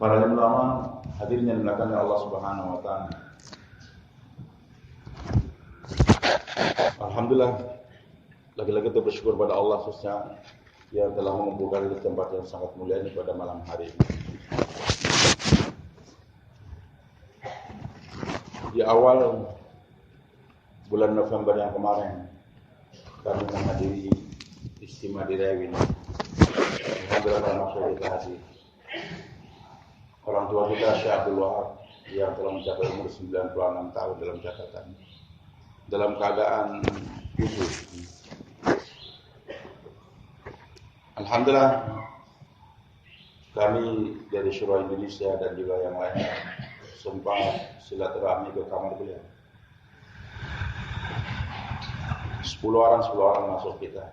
Para ulama hadirin yang dimuliakan oleh Allah Subhanahu wa taala. Alhamdulillah, lagi-lagi kita bersyukur pada Allah khususnya yang telah mengumpulkan di tempat yang sangat mulia ini pada malam hari ini. Di awal bulan November yang kemarin kami menghadiri istimewa di Rewi. Alhamdulillah masyarakat kita hadir. Orang tua kita Syekh Abdul Wahab yang telah mencapai umur 96 tahun dalam catatan, dalam keadaan hidup. Alhamdulillah kami dari Syura Indonesia dan juga yang lainnya sempat silaturahmi ke kamar beliau. 10 orang masuk kita.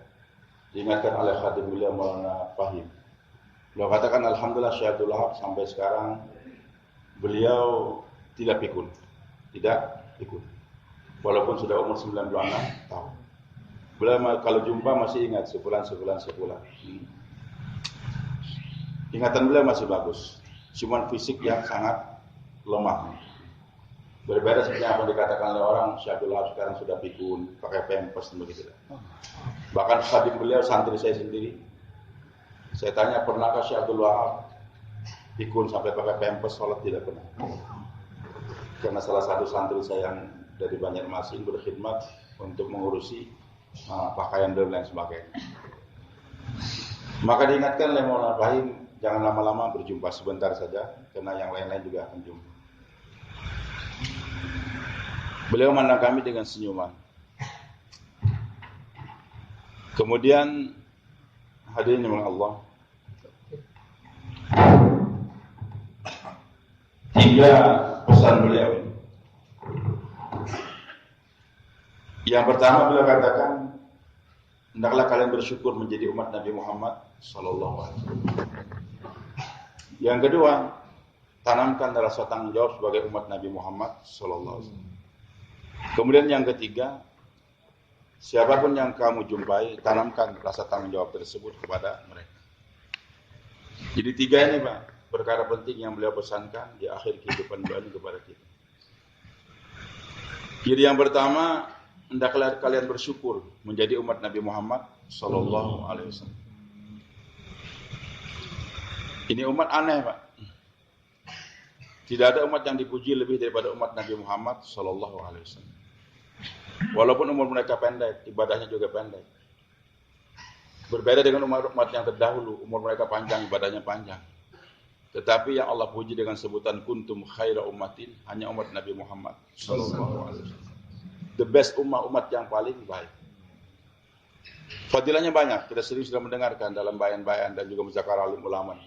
Diingatkan oleh khadim beliau Maulana Fahim. Beliau katakan alhamdulillah Syekh Abdul Wahab sampai sekarang beliau tidak pikun. Walaupun sudah umur 96 tahun. Beliau kalau jumpa masih ingat sebulan. Ingatan beliau masih bagus. Cuman fisik yang sangat lemah. Berbeda seperti apa dikatakan oleh orang, Syekh Abdul Wahab sekarang sudah pikun, pakai pampers dan begitu. Bahkan khadim beliau santri saya sendiri. Saya tanya, pernahkah Syekh Abdul Wahab pikun sampai pakai pampers sholat? Tidak pernah. Karena salah satu santri saya yang dari Banjarmasin berkhidmat untuk mengurusi pakaian dan lain sebagainya. Maka diingatkan oleh Maulana Fahim, jangan lama-lama berjumpa, sebentar saja, karena yang lain-lain juga akan jumpa. Beliau memandang kami dengan senyuman. Kemudian hadirin yang Allah, 3 pesan beliau ini. Yang pertama beliau katakan, hendaklah kalian bersyukur menjadi umat Nabi Muhammad sallallahu alaihi wasallam. Yang kedua, tanamkan rasa tanggung jawab sebagai umat Nabi Muhammad sallallahu alaihi wasallam. Kemudian yang ketiga, siapapun yang kamu jumpai, tanamkan rasa tanggung jawab tersebut kepada mereka. Jadi 3 ini Pak, perkara penting yang beliau pesankan di akhir kehidupan beliau kepada kita. Jadi yang pertama, hendaklah kalian bersyukur menjadi umat Nabi Muhammad sallallahu alaihi wasallam. Ini umat aneh Pak. Tidak ada umat yang dipuji lebih daripada umat Nabi Muhammad sallallahu alaihi wasallam. Walaupun umur mereka pendek, ibadahnya juga pendek. Berbeda dengan umat yang terdahulu, umur mereka panjang, ibadahnya panjang. Tetapi yang Allah puji dengan sebutan kuntum khaira ummatin, hanya umat Nabi Muhammad sallallahu alaihi wasallam. The best umat yang paling baik. Fadilahnya banyak, kita sering sudah mendengarkan dalam bayan-bayan dan juga muzakarah alim ulama.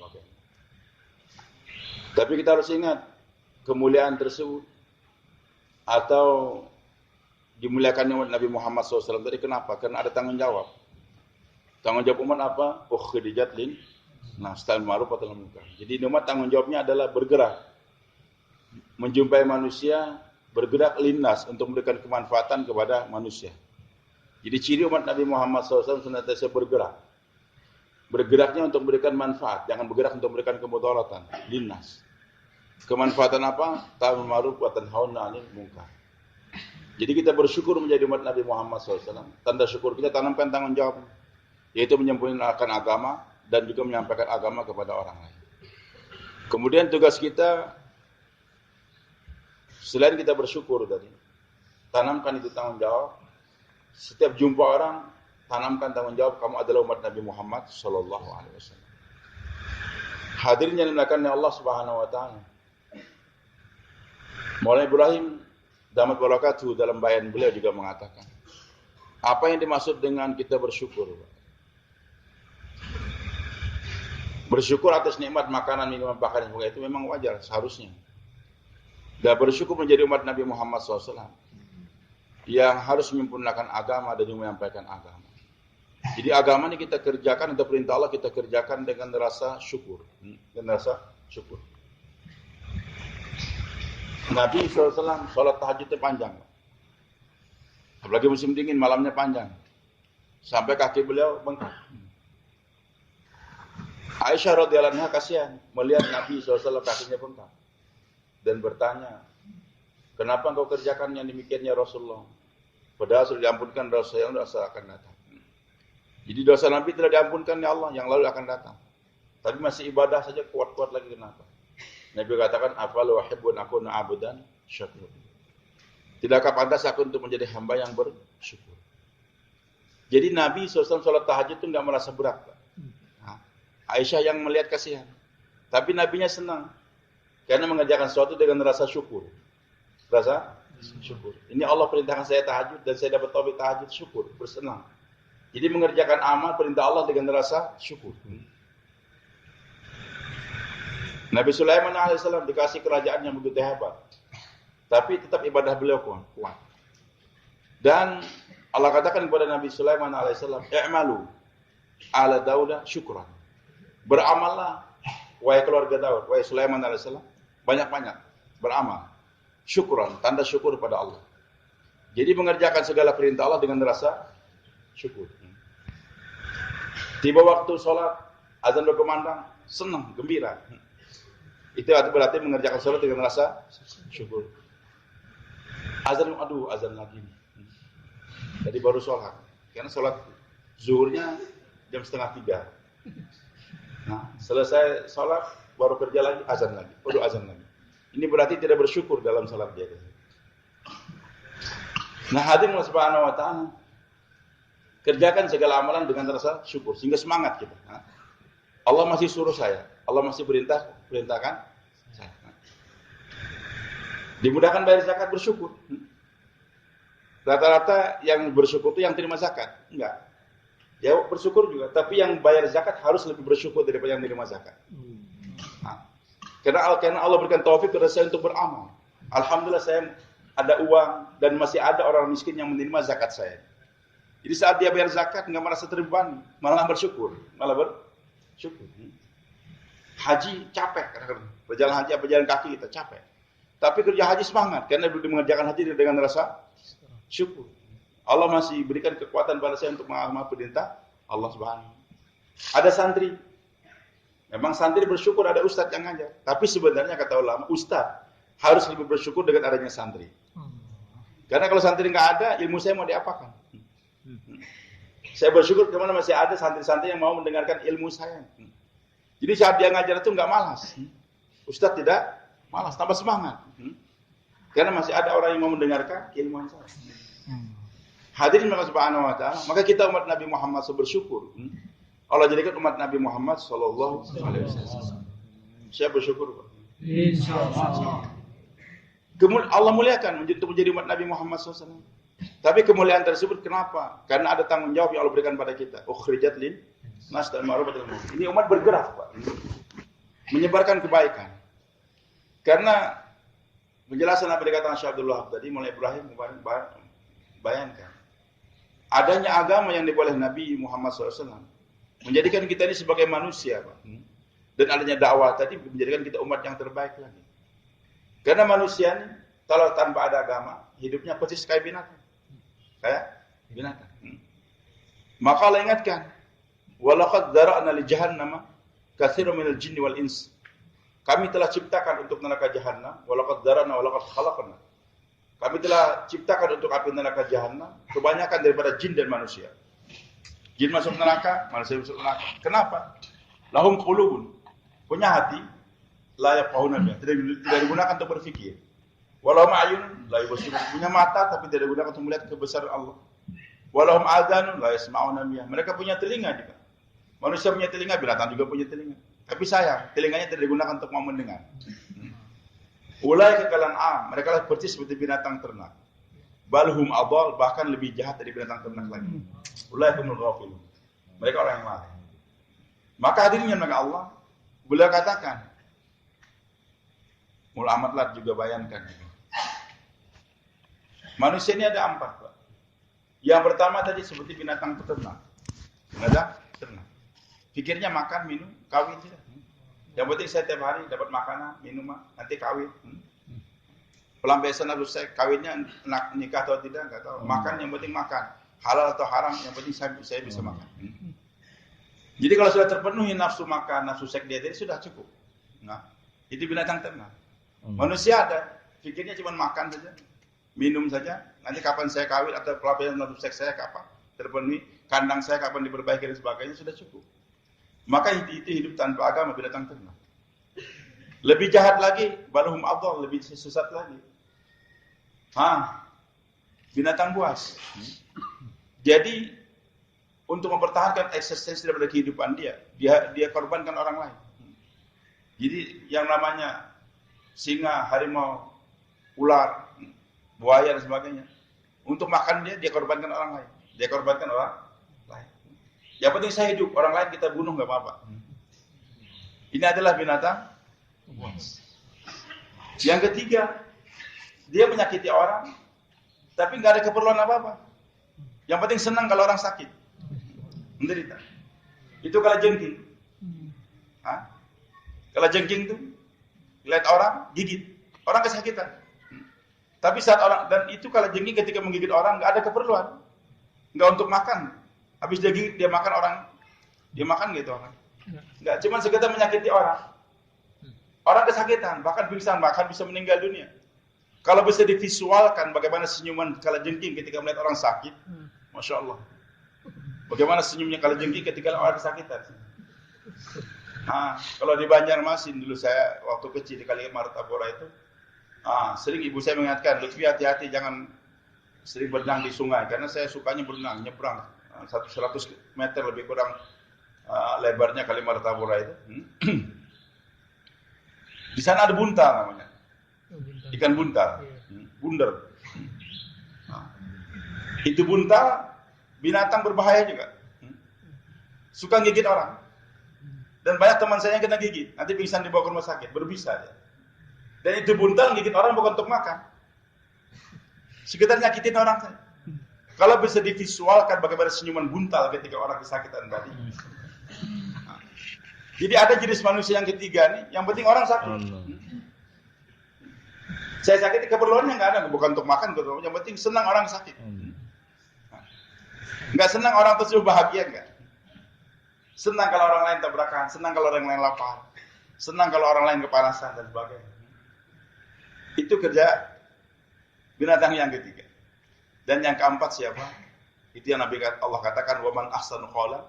Tapi kita harus ingat, kemuliaan tersebut atau dimuliakan umat Nabi Muhammad SAW tadi kenapa? Karena ada tanggung jawab. Tanggung jawab umat apa? Ukhrijat lin nasta'in ma'ruf wa nahy anil munkar. Jadi umat tanggung jawabnya adalah bergerak, menjumpai manusia, bergerak linnas untuk memberikan kemanfaatan kepada manusia. Jadi ciri umat Nabi Muhammad SAW senantiasa bergerak. Bergeraknya untuk memberikan manfaat, jangan bergerak untuk memberikan kemudaratan. Linnas. Kemanfaatan apa? Ta'muruna bil ma'ruf wa tanhauna 'anil munkar. Jadi kita bersyukur menjadi umat Nabi Muhammad SAW. Tanda syukur kita tanamkan tanggung jawab, yaitu menyempurnakan agama dan juga menyampaikan agama kepada orang lain. Kemudian tugas kita, selain kita bersyukur tadi, tanamkan itu tanggung jawab. Setiap jumpa orang, tanamkan tanggung jawab kamu adalah umat Nabi Muhammad sallallahu alaihi wasallam. Hadirin yang dimuliakan oleh Allah Subhanahu wa taala. Maulana Ibrahim damat barakatuh dalam bayan beliau juga mengatakan, apa yang dimaksud dengan kita bersyukur? Bersyukur atas nikmat makanan, minuman, pakaian itu memang wajar seharusnya. Dan bersyukur menjadi umat Nabi Muhammad SAW yang harus menyempurnakan agama dan menyampaikan agama. Jadi agama ini kita kerjakan, untuk perintah Allah kita kerjakan dengan rasa syukur. Nabi SAW sholat tahajudnya panjang. Apalagi musim dingin, malamnya panjang. Sampai kaki beliau bengkak. Aisyah radhiyallahu anha kasihan melihat Nabi SAW kakinya bengkak dan bertanya, kenapa engkau kerjakan yang demikian ya Rasulullah? Padahal sudah diampunkan dosa yang dosa akan datang. Jadi dosa Nabi telah diampunkan ya Allah, yang lalu akan datang. Tapi masih ibadah saja kuat-kuat lagi, kenapa? Nabi katakan, afalu wahibbun akuna abudan syakur. Tidakkah pantas aku untuk menjadi hamba yang bersyukur? Jadi Nabi SAW sholat tahajud itu nggak merasa berat, Pak. Nah, Aisyah yang melihat kasihan. Tapi Nabinya senang. Karena mengerjakan sesuatu dengan rasa syukur. Rasa syukur. Ini Allah perintahkan saya tahajud dan saya dapat taufik tahajud, syukur, bersenang. Jadi mengerjakan amal perintah Allah dengan rasa syukur. Nabi Sulaiman alaihissalam dikasih kerajaan yang begitu hebat. Tapi tetap ibadah beliau kuat. Dan Allah katakan kepada Nabi Sulaiman alaihissalam, "I'malu ala Dauda syukran." Beramallah wahai keluarga Daud, wahai Sulaiman alaihissalam, banyak-banyak beramal. Syukran, tanda syukur pada Allah. Jadi mengerjakan segala perintah Allah dengan rasa syukur. Tiba waktu sholat, azan berkumandang, senang, gembira. Itu berarti mengerjakan sholat dengan rasa syukur. Azan, aduh, azan lagi. Jadi baru sholat. Karena sholat zuhurnya jam 2:30. Nah, selesai sholat, baru kerja lagi, azan lagi. Aduh, azan lagi. Ini berarti tidak bersyukur dalam sholat dia. Nah, hadirin subhanahu wa ta'ala, kerjakan segala amalan dengan rasa syukur sehingga semangat kita. Allah masih suruh saya, Allah masih perintahkan saya. Dimudahkan bayar zakat, bersyukur. Rata-rata yang bersyukur itu yang terima zakat, enggak. Ya bersyukur juga, tapi yang bayar zakat harus lebih bersyukur daripada yang terima zakat. Karena Allah berikan taufik kepada saya untuk beramal. Alhamdulillah saya ada uang dan masih ada orang miskin yang menerima zakat saya. Jadi saat dia bayar zakat nggak merasa terbebani, malah bersyukur, Haji capek, berjalan haji apa jalan kaki kita capek. Tapi kerja haji semangat karena mengerjakan haji dengan rasa syukur. Allah masih berikan kekuatan pada saya untuk mengamalkan perintah Allah Subhanahu. Ada santri, memang santri bersyukur ada ustadz yang ngajar. Tapi sebenarnya kata ulama, ustadz harus lebih bersyukur dengan adanya santri. Karena kalau santri nggak ada, ilmu saya mau diapakan? Saya bersyukur karena masih ada santri-santri yang mau mendengarkan ilmu saya. Jadi saat dia ngajar itu nggak malas. Ustadz tidak malas, tambah semangat. Karena masih ada orang yang mau mendengarkan ilmu saya. Hadirin subhanahu wa ta'ala, maka kita umat Nabi Muhammad bersyukur. Allah jadikan umat Nabi Muhammad sallallahu alaihi wasallam. Saya bersyukur, Pak. Insyaallah. Allah muliakan untuk menjadi umat Nabi Muhammad SAW. Tapi kemuliaan tersebut kenapa? Karena ada tanggung jawab yang Allah berikan pada kita. Ukhrijat lin nas dan ma'rufatul munkar. Ini umat bergerak, Pak. Menyebarkan kebaikan. Karena penjelasan apa dikatakan Syekh Abdul Wahab tadi mulai Ibrahim bayangkan. Adanya agama yang diboleh Nabi Muhammad SAW menjadikan kita ini sebagai manusia, Pak. Dan adanya dakwah tadi menjadikan kita umat yang terbaik lagi. Karena manusia ini kalau tanpa ada agama, hidupnya persis kayak binatang. Kayak binatang. Maka Allah ingatkan, walaqad dzara'na li jahannama katsiran minal jinni wal ins. Kami telah ciptakan untuk neraka jahanam, walaqad dzara'na walaqad khalaqna. Kami telah ciptakan untuk api neraka jahanam kebanyakan daripada jin dan manusia. Jin masuk neraka, manusia masuk neraka. Kenapa? Lahum qulubun, punya hati, la yafqahuna biha, tidak digunakan untuk berpikir. Walahum ayun, la yubsirun, punya mata tapi tidak digunakan untuk melihat kebesaran Allah. Walahum adhanun, la yasma'una biha, mereka punya telinga juga. Manusia punya telinga, binatang juga punya telinga. Tapi sayang, telinganya tidak digunakan untuk mau mendengar. Ulaika kal an'am, mereka lah persis seperti binatang ternak. Balhum adall, bahkan lebih jahat dari binatang ternak lagi. Ulaikumul ghafilun, mereka orang yang lalai. Maka hadirin yang Allah, beliau katakan, mulai amatlah juga bayangkan. Manusia ini ada 4, Pak. Yang pertama tadi seperti binatang peternak. Binatang ternak. Pikirnya makan, minum, kawin tidak. Yang penting saya tiap hari dapat makanan, minuman, nanti kawin. Pelampiasan harus saya kawinnya nikah atau tidak, enggak tahu. Makan yang penting makan. Halal atau haram yang penting saya bisa makan. Jadi kalau sudah terpenuhi nafsu makan, nafsu seks dia tadi sudah cukup. Nah, itu binatang ternak. Manusia ada, pikirnya cuma makan saja, minum saja. Nanti kapan saya kawin atau pelayanan nafsu seks saya kapan terpenuhi, kandang saya kapan diperbaiki dan sebagainya sudah cukup. Maka itu hidup tanpa agama, binatang ternak. Lebih jahat lagi, balhum adhal, lebih sesat lagi. Binatang buas. Jadi untuk mempertahankan eksistensi daripada kehidupan dia korbankan orang lain. Jadi yang namanya singa, harimau, ular, buaya dan sebagainya, untuk makan dia korbankan orang lain. Dia korbankan orang lain. Yang penting saya hidup, orang lain kita bunuh nggak apa-apa. Ini adalah binatang buas. Yang ketiga, dia menyakiti orang, tapi nggak ada keperluan apa-apa. Yang penting senang kalau orang sakit, menderita. Itu kalau jengking. Kalau jengking itu lihat orang gigit, orang kesakitan. Tapi saat orang, dan itu kalau jengking ketika menggigit orang nggak ada keperluan, nggak untuk makan. Habis dia gigit dia makan orang, dia makan gitu orang. Nggak, cuma sekedar menyakiti orang. Orang kesakitan, bahkan pingsan, bahkan bisa meninggal dunia. Kalau bisa divisualkan bagaimana senyuman kala jengking ketika melihat orang sakit, Masya Allah. Bagaimana senyumnya kala jengking ketika orang kesakitan. Kalau di Banjarmasin dulu saya waktu kecil di Kali Martapura itu, sering ibu saya mengingatkan, Lutfi hati-hati jangan sering berenang di sungai, karena saya sukanya berenang, nyebrang 100 meter lebih kurang lebarnya Kali Martapura itu. Di sana ada buntal namanya, ikan buntal, bunder. Itu buntal binatang berbahaya juga, suka gigit orang. Dan banyak teman saya yang kena gigit, nanti pingsan dibawa ke rumah sakit, berbisa dia. Dan itu buntal gigit orang bukan untuk makan, sekedar nyakitin orang saja. Kalau bisa divisualkan bagaimana senyuman buntal ketika orang kesakitan tadi. Jadi ada jenis manusia yang ketiga nih, yang penting orang sakit. Saya sakit keperluannya nggak ada, bukan untuk makan, yang penting senang orang sakit. Nggak senang orang tersebut bahagia nggak? Senang kalau orang lain tabrakan, senang kalau orang lain lapar, senang kalau orang lain kepanasan dan sebagainya. Itu kerja binatang yang ketiga. Dan yang keempat siapa? Itu yang Nabi Allah katakan, wa man ahsanu qawlan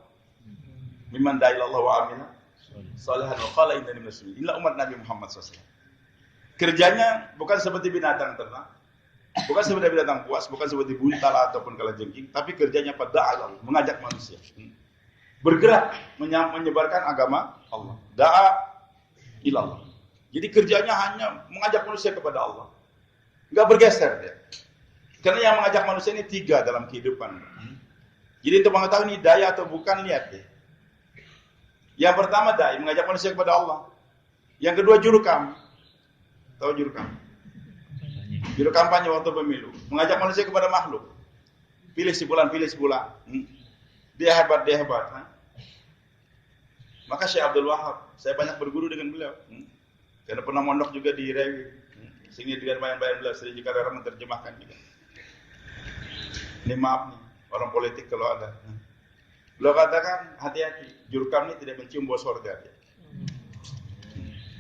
mimman da'a ila Allah wa amila shalihan wa qala innani minal muslimin. Inilah umat Nabi Muhammad SAW. Kerjanya bukan seperti binatang ternak, bukan seperti binatang buas, bukan seperti buntal ataupun kalajengking, tapi kerjanya pada Allah, mengajak manusia. Bergerak menyebarkan agama Allah. Da'a ilallah. Jadi kerjanya hanya mengajak manusia kepada Allah. Enggak bergeser dia. Karena yang mengajak manusia ini 3 dalam kehidupan. Jadi untuk mengetahui ini daya atau bukan, lihat deh. Yang pertama dai, mengajak manusia kepada Allah. Yang kedua jurukam. Tahu jurukam? Juru kampanye waktu pemilu. Mengajak manusia kepada makhluk. Pilih si fulan, pilih si fulan. Dia hebat, dia hebat. Maka Syekh Abdul Wahab, saya banyak berguru dengan beliau. Karena pernah mondok juga di Rewi. Sehingga dengan bayang-bayang beliau sering juga orang menerjemahkan juga. Ini maaf nih, orang politik kalau ada. Beliau katakan, hati-hati, jurkam ini tidak mencium bau surga.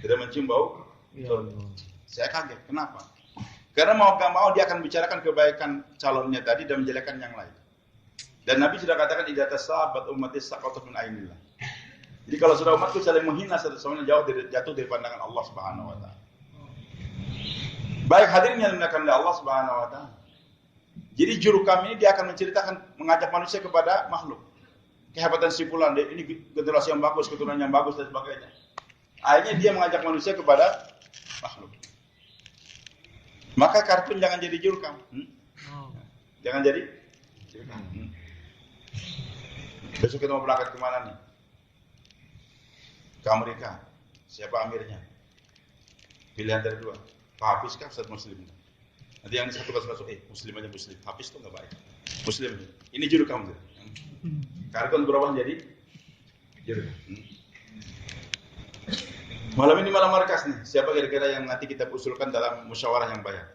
Tidak mencium bau surga. Saya kaget, kenapa? Karena mau gak mau dia akan bicarakan kebaikan calonnya tadi dan menjelekkan yang lain. Dan Nabi sudah katakan, idza tasabat ummati saqatat min ainillah. Jadi kalau sudah umatku saling menghina satu sama lain, jatuh dari pandangan Allah Subhanahu wa taala. Baik hadirin yang dimuliakan oleh Allah Subhanahu wa taala. Jadi juru kami ini dia akan menceritakan, mengajak manusia kepada makhluk. Kehebatan si fulan, ini generasi yang bagus, keturunan yang bagus dan sebagainya. Akhirnya dia mengajak manusia kepada makhluk. Maka kartun jangan jadi juru kami. Jangan jadi juru kami. Besok kita mau berangkat kemana nih? Ke Amerika. Siapa amirnya? Pilihan dari 2. Pak Hafiz kah Ustaz Muslim? Nanti yang satu masuk, Muslim aja Muslim. Hafiz itu nggak baik. Muslim. Ini juru kamu. Kartun berubah jadi juru. Malam ini malam markas nih. Siapa kira-kira yang nanti kita usulkan dalam musyawarah yang baik?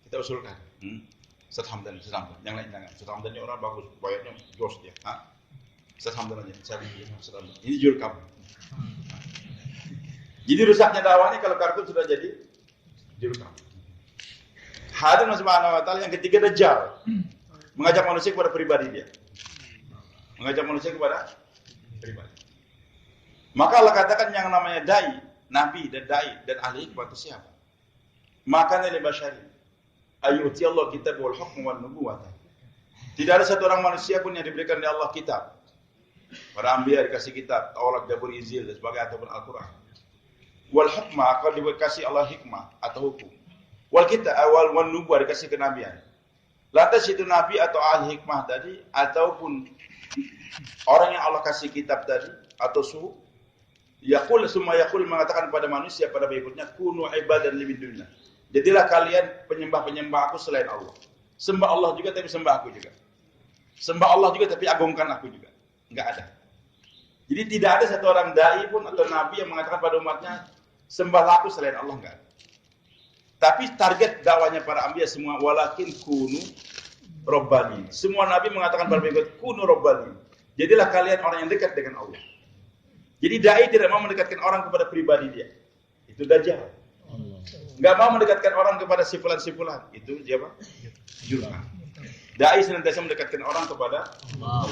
Kita usulkan. Ustaz Hamdan. Yang lain jangan. Ustaz Hamdan ini orang bagus. Bayarnya jos dia. Ustaz Hamdan aja. Ini jurkam. Jadi rusaknya dakwahnya kalau kartun sudah jadi jurkam. Hadir Subhanahu wa taala yang ketiga Dajjal. Mengajak manusia kepada pribadi dia. Mengajak manusia kepada pribadi. Maka Allah katakan yang namanya dai, nabi dan dai dan ahli hikmah itu siapa? Maka nilai basyari. Ayuti Allah kitab wal hukm wal nubuwah. Tidak ada satu orang manusia pun yang diberikan oleh Allah kitab. Para anbiya dikasih kitab, Taurat, Zabur, Injil dan sebagainya ataupun Al-Qur'an. Wal hukmah kalau dikasih Allah hikmah atau hukum. Wal kita awal wan nubuwah dikasih kenabian. Lantas itu nabi atau ahli hikmah tadi ataupun orang yang Allah kasih kitab tadi atau suhu yaqul summa yaqul mengatakan pada manusia pada berikutnya kunu ibadan li dunya. Jadilah kalian penyembah-penyembah aku selain Allah. Sembah Allah juga tapi sembah aku juga. Sembah Allah juga tapi agungkan aku juga. Enggak ada. Jadi tidak ada satu orang dai pun atau nabi yang mengatakan pada umatnya sembahlah aku selain Allah, enggak ada. Tapi target dakwanya para anbiya semua walakin kunu robbani. Semua nabi mengatakan pada berikut kunu robbani. Jadilah kalian orang yang dekat dengan Allah. Jadi dai tidak mau mendekatkan orang kepada pribadi dia. Itu Dajjal. Enggak mau mendekatkan orang kepada sifulan-sifulan. Itu siapa? Jurkam. Dai senantiasa mendekatkan orang kepada Allah.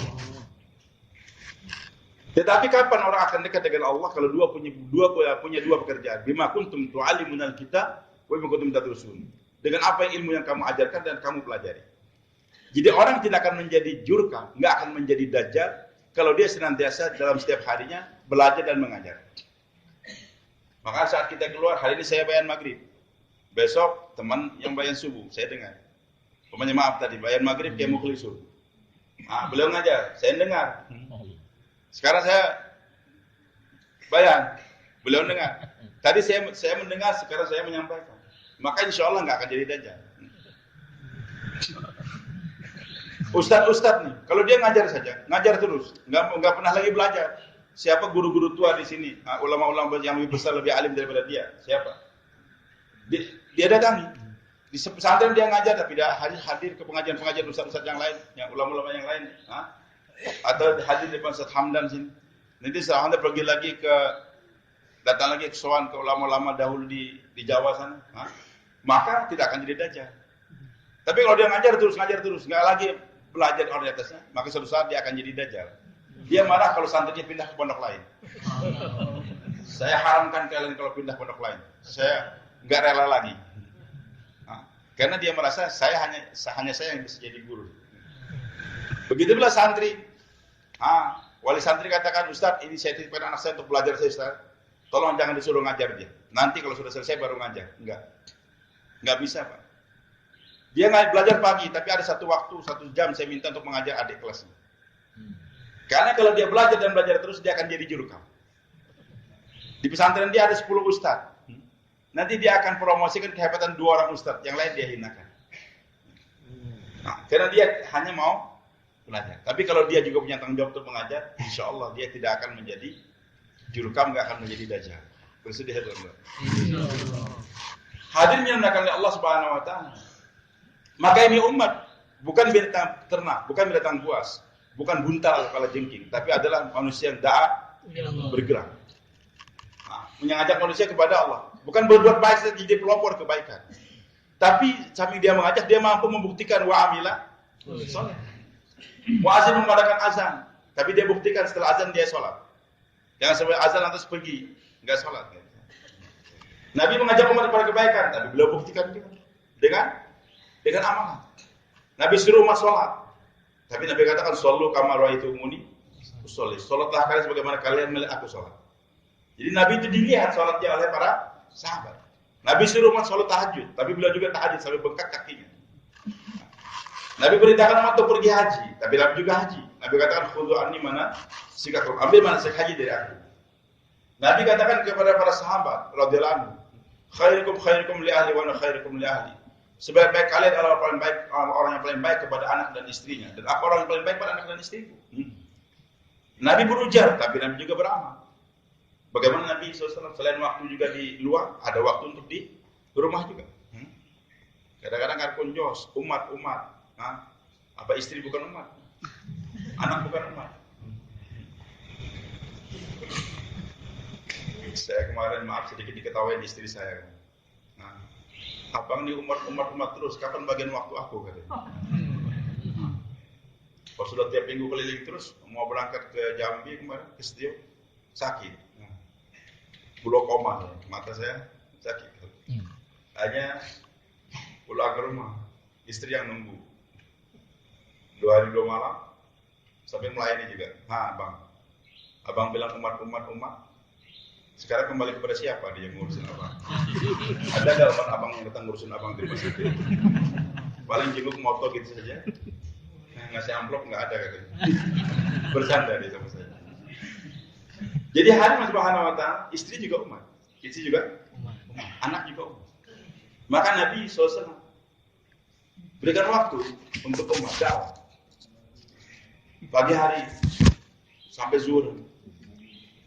Tetapi kapan orang akan dekat dengan Allah kalau punya dua pekerjaan? Bima kuntum tu'allimunal kitab wa bima kuntum tadrusun. Dengan apa yang ilmu yang kamu ajarkan dan kamu pelajari. Jadi orang tidak akan menjadi jurkam, enggak akan menjadi dajjal kalau dia senantiasa dalam setiap harinya belajar dan mengajar. Maka saat kita keluar, hari ini saya bayan maghrib. Besok teman yang bayan subuh, saya dengar. Pokoknya maaf tadi, bayan maghrib dia mukhlisun. Beliau ngajar, saya dengar. Sekarang saya bayan, beliau dengar. Tadi saya mendengar, sekarang saya menyampaikan. Maka insya Allah nggak akan jadi dajjal. Ustadz nih, kalau dia ngajar saja, ngajar terus, nggak pernah lagi belajar. Siapa guru-guru tua di sini? Ulama-ulama yang lebih besar, lebih alim daripada dia? Siapa? Dia datangi. Di pesantren dia ngajar, tapi dia hadir ke pengajian-pengajian ustadz-ustadz yang lain, yang ulama-ulama yang lain. Atau hadir di Ustaz Hamdan sini. Nanti Ustaz Hamdan pergi lagi datang lagi ke sowan ke ulama-ulama dahulu di Jawa sana. Maka tidak akan jadi dajjal. Tapi kalau dia ngajar terus, nggak lagi belajar orang di atasnya, maka suatu saat dia akan jadi dajjal. Dia marah kalau santrinya pindah ke pondok lain. Saya haramkan kalian kalau pindah pondok lain. Saya nggak rela lagi. Karena dia merasa hanya saya yang bisa jadi guru. Begitu pula santri. Wali santri katakan, Ustaz, ini saya titipkan anak saya untuk belajar saya, Ustaz. Tolong jangan disuruh ngajar dia. Nanti kalau sudah selesai baru ngajar. Enggak bisa, Pak. Dia belajar pagi, tapi ada satu waktu, 1 jam saya minta untuk mengajar adik kelasnya. Karena kalau dia belajar dan belajar terus, dia akan jadi jurkam. Di pesantren dia ada 10 ustaz. Nanti dia akan promosikan kehebatan 2 orang ustaz, yang lain dia hinakan. Karena dia hanya mau belajar. Tapi kalau dia juga punya tanggung jawab untuk mengajar, insya Allah dia tidak akan menjadi jurkam, nggak akan menjadi dajjal. Bersedia teman-teman. Hadirin yang dimuliakan oleh Allah Subhanahu Wa Taala. Maka ini umat bukan binatang ternak, bukan binatang buas, bukan buntal kepala jengking, tapi adalah manusia yang taat bergerak. Mengajak manusia kepada Allah, bukan berbuat baik saja jadi pelopor kebaikan. Tapi sambil dia mengajak, dia mampu membuktikan wa amila sholat. Muazin memadakan azan, tapi dia buktikan setelah azan dia sholat. Jangan sampai azan lantas pergi, enggak sholat. Nabi mengajak umat kepada kebaikan, tapi beliau buktikan juga dengan amanah. Nabi suruh umat sholat, tapi Nabi katakan shollu kama ra'aitumuni usolli. Sholatlah kalian sebagaimana kalian melihat aku sholat. Jadi Nabi itu dilihat sholatnya oleh para sahabat. Nabi suruh umat sholat tahajud, tapi beliau juga tahajud sampai bengkak kakinya. Nabi perintahkan umat untuk pergi haji, tapi Nabi juga haji. Nabi katakan khudhu anni mana sikakum, ambil manasik haji dari aku. Nabi katakan kepada para sahabat radhiyallahu anhu, khairukum li ahli wa ana khairukum li ahli. Sebaik-baik kalian adalah orang yang paling baik kepada anak dan istrinya, dan aku orang yang paling baik pada anak dan istriku. Nabi berujar, tapi Nabi juga beramal. Bagaimana Nabi SAW selain waktu juga di luar, ada waktu untuk di rumah juga. Kadang-kadang kan konjos, umat. Apa istri bukan umat? Anak bukan umat. Saya kemarin maaf sedikit diketawain istri saya. Nah, abang ini umat terus, kapan bagian waktu aku katanya. Kalau sudah tiap minggu keliling terus, mau berangkat ke Jambi kemarin, ke Setio, sakit. Glaukoma, mata saya sakit. Hanya pulang ke rumah, istri yang nunggu. 2 hari 2 malam, sampai melayani juga. Abang bilang umat. Sekarang kembali kepada siapa dia ngurusin abang? Ada nggak umat abang yang datang ngurusin abang di masjid? Paling jenguk moto gitu saja. Ngasih amplop nggak ada katanya. Bercanda dia sama saya. Jadi hari Subhanahu wa ta'ala, istri juga umat. Istri juga umat. Anak juga umat. Maka Nabi SAW berikan waktu untuk umat dakwah. Pagi hari sampai zuhur.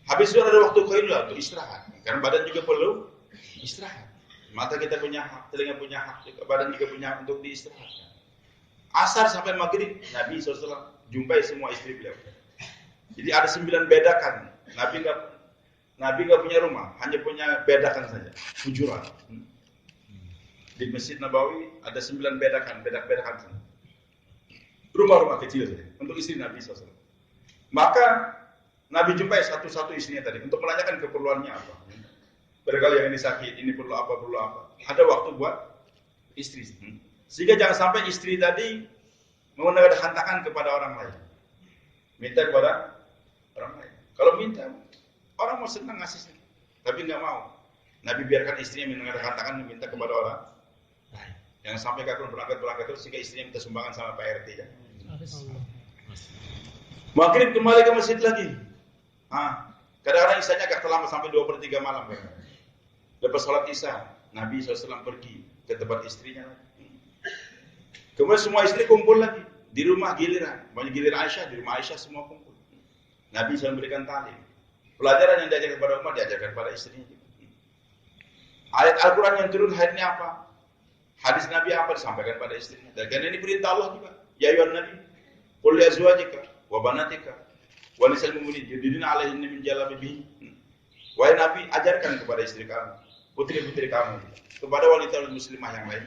Habis zuhur ada waktu qailulah untuk istirahat. Karena badan juga perlu istirahat. Mata kita punya hak, telinga punya hak, badan juga punya hak untuk diistirahatkan. Asar sampai maghrib, Nabi SAW jumpai semua istri beliau. Jadi ada 9 bedakan. Nabi nggak punya rumah, hanya punya bedakan saja, hujurat. Di Masjid Nabawi ada 9 bedakan saja. Rumah-rumah kecil saja untuk istri Nabi SAW. Maka Nabi jumpai satu-satu istrinya tadi untuk menanyakan keperluannya apa. Barangkali yang ini sakit, ini perlu apa. Ada waktu buat istri. Sehingga jangan sampai istri tadi menghantarkan kepada orang lain. Minta kepada orang lain. Kalau minta, orang mau senang ngasih, tapi nggak mau. Nabi biarkan istrinya menghantarkan minta kepada orang lain. Jangan sampai kakak berangkat terus sehingga istrinya minta sumbangan sama Pak RT ya. Maghrib kembali ke masjid lagi. Kadang-kadang isanya agak terlambat sampai 2/3 malam. Lepas sholat isya, Nabi SAW pergi ke tempat istrinya. Kemudian semua istri kumpul lagi di rumah giliran. Banyak giliran Aisyah, di rumah Aisyah semua kumpul. Nabi SAW memberikan talim. Pelajaran yang diajarkan kepada umat diajarkan kepada istrinya. Ayat Al-Quran yang turun hari ini apa? Hadis Nabi apa disampaikan pada istrinya. Dan ini perintah Allah juga. Ya ayuhan Nabi, qul li azwajika wa banatika wa nisa'il mu'minin yudnina 'alaihinna min jalabibihin. Wahai Nabi, ajarkan kepada istri kamu, putri-putri kamu, kepada wanita muslimah yang lain.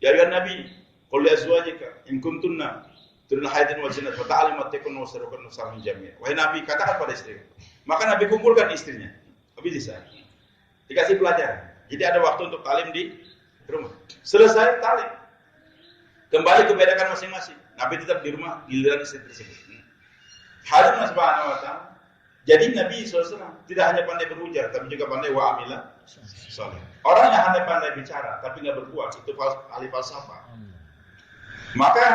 Ya ayuhan Nabi, qul li azwajika in kuntunna turidna hayatan wa zinata fa ta'lamu attaqun wa sarukun sarun jami'a. Wahai Nabi, katakan pada istri. Maka Nabi kumpulkan istrinya. Habis bisa. Dikasih pelajaran. Jadi ada waktu untuk talim di rumah. Selesai talim, kembali ke bedakan masing-masing. Nabi tetap di rumah giliran istri tersebut. Hadir Subhanahu wa ta'ala. Jadi Nabi SAW tidak hanya pandai berujar, tapi juga pandai wa'amila soleh. Orang yang hanya pandai bicara, tapi nggak berbuat, itu ahli falsafah. Maka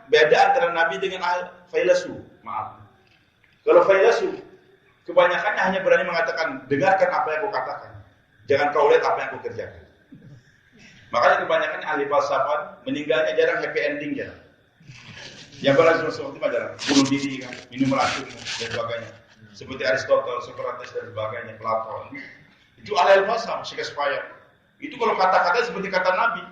beda antara Nabi dengan ahli failasu. Maaf. Kalau failasu, kebanyakannya hanya berani mengatakan, dengarkan apa yang aku katakan. Jangan kau lihat apa yang aku kerjakan. Makanya kebanyakan ahli falsafah meninggalnya jarang happy ending jarang. Yang berhasil seperti jarang bunuh diri kan, minum racun dan sebagainya. Seperti Aristoteles, Socrates dan sebagainya, Plato. Itu ahli falsafah, Shakespeare. Itu kalau kata-kata seperti kata Nabi.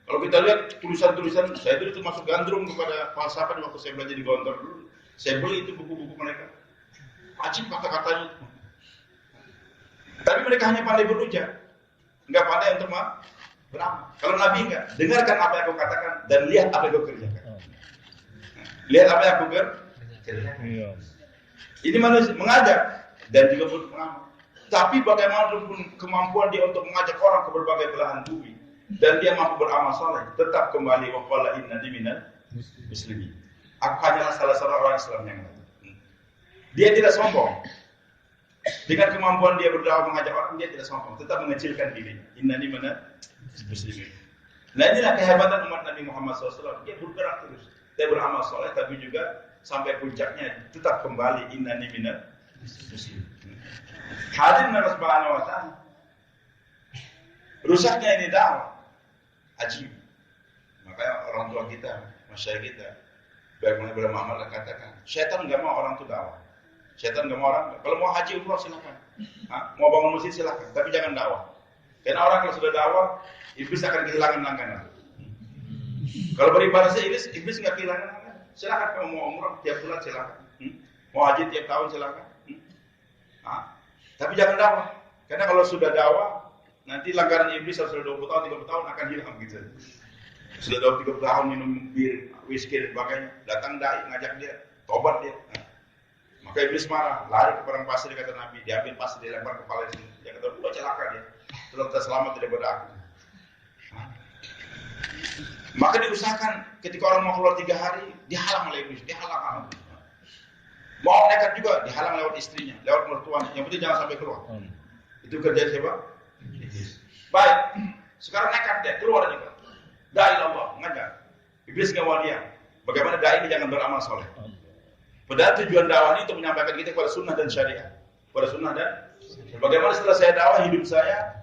Kalau kita lihat tulisan-tulisan, saya dulu termasuk gandrung kepada falsafah waktu saya belajar di Gontor dulu. Saya beli itu buku-buku mereka. Ajib kata-katanya. Tapi mereka hanya pandai berujar, enggak pandai untuk beramal. Kalau Nabi enggak, dengarkan apa yang aku katakan dan lihat apa yang aku kerjakan. Lihat apa yang aku kerjakan. Ini manusia mengajak dan juga beramal. Tapi bagaimanapun kemampuan dia untuk mengajak orang ke berbagai belahan bumi dan dia mampu beramal saleh, tetap kembali wa qala inna minal muslimin. Aku hanyalah salah seorang orang Islam yang lain. Dia tidak sombong. Dengan kemampuan dia berdakwah mengajak orang, dia tidak sombong, tetap mengecilkan diri. Innani minal muslimin. Nah inilah kehebatan umat Nabi Muhammad SAW. Dia bergerak terus. Dia beramal soleh, tapi juga sampai puncaknya tetap kembali innani minal muslimin. Hadirin Allah Subhanahu wa ta'ala. Rusaknya ini dakwah. Ajib. Makanya orang tua kita, masyarakat kita, bagaimana Ibrahim Muhammad katakan, syaitan enggak mau orang itu dakwah. Syaitan enggak mau orang. Kalau mau haji umroh silakan. Mau bangun masjid silakan, tapi jangan dakwah. Karena orang kalau sudah dakwah, iblis akan kehilangan langganan. Kalau beribadah iblis enggak kehilangan langganan. Silakan kamu mau umroh tiap bulan silakan. Mau haji tiap tahun silakan. Tapi jangan dakwah. Karena kalau sudah dakwah, nanti langgaran iblis sudah 20 tahun, 30 tahun akan hilang gitu. Sudah 20 tahun minum bir, whisky dan sebagainya, datang dai ngajak dia, tobat dia. Nah, maka iblis marah, lari ke padang pasir kata Nabi, diambil pasir dilempar kepala dia. Dia kata, "Wah, celaka dia. Belum terselamat daripada aku." Nah, maka diusahakan ketika orang mau keluar 3 hari, dihalang oleh iblis, dihalang. Mau nekat juga, dihalang lewat istrinya, lewat mertuanya. Yang penting jangan sampai keluar. Itu kerja siapa? Iblis. Baik, sekarang nekat dia, keluar juga. Dai Allah, ngajak. Iblis nggak mau diam. Bagaimana dai ini jangan beramal soleh. Padahal tujuan dakwah ini untuk menyampaikan kita kepada sunnah dan syariat. Pada sunnah dan bagaimana setelah saya dakwah hidup saya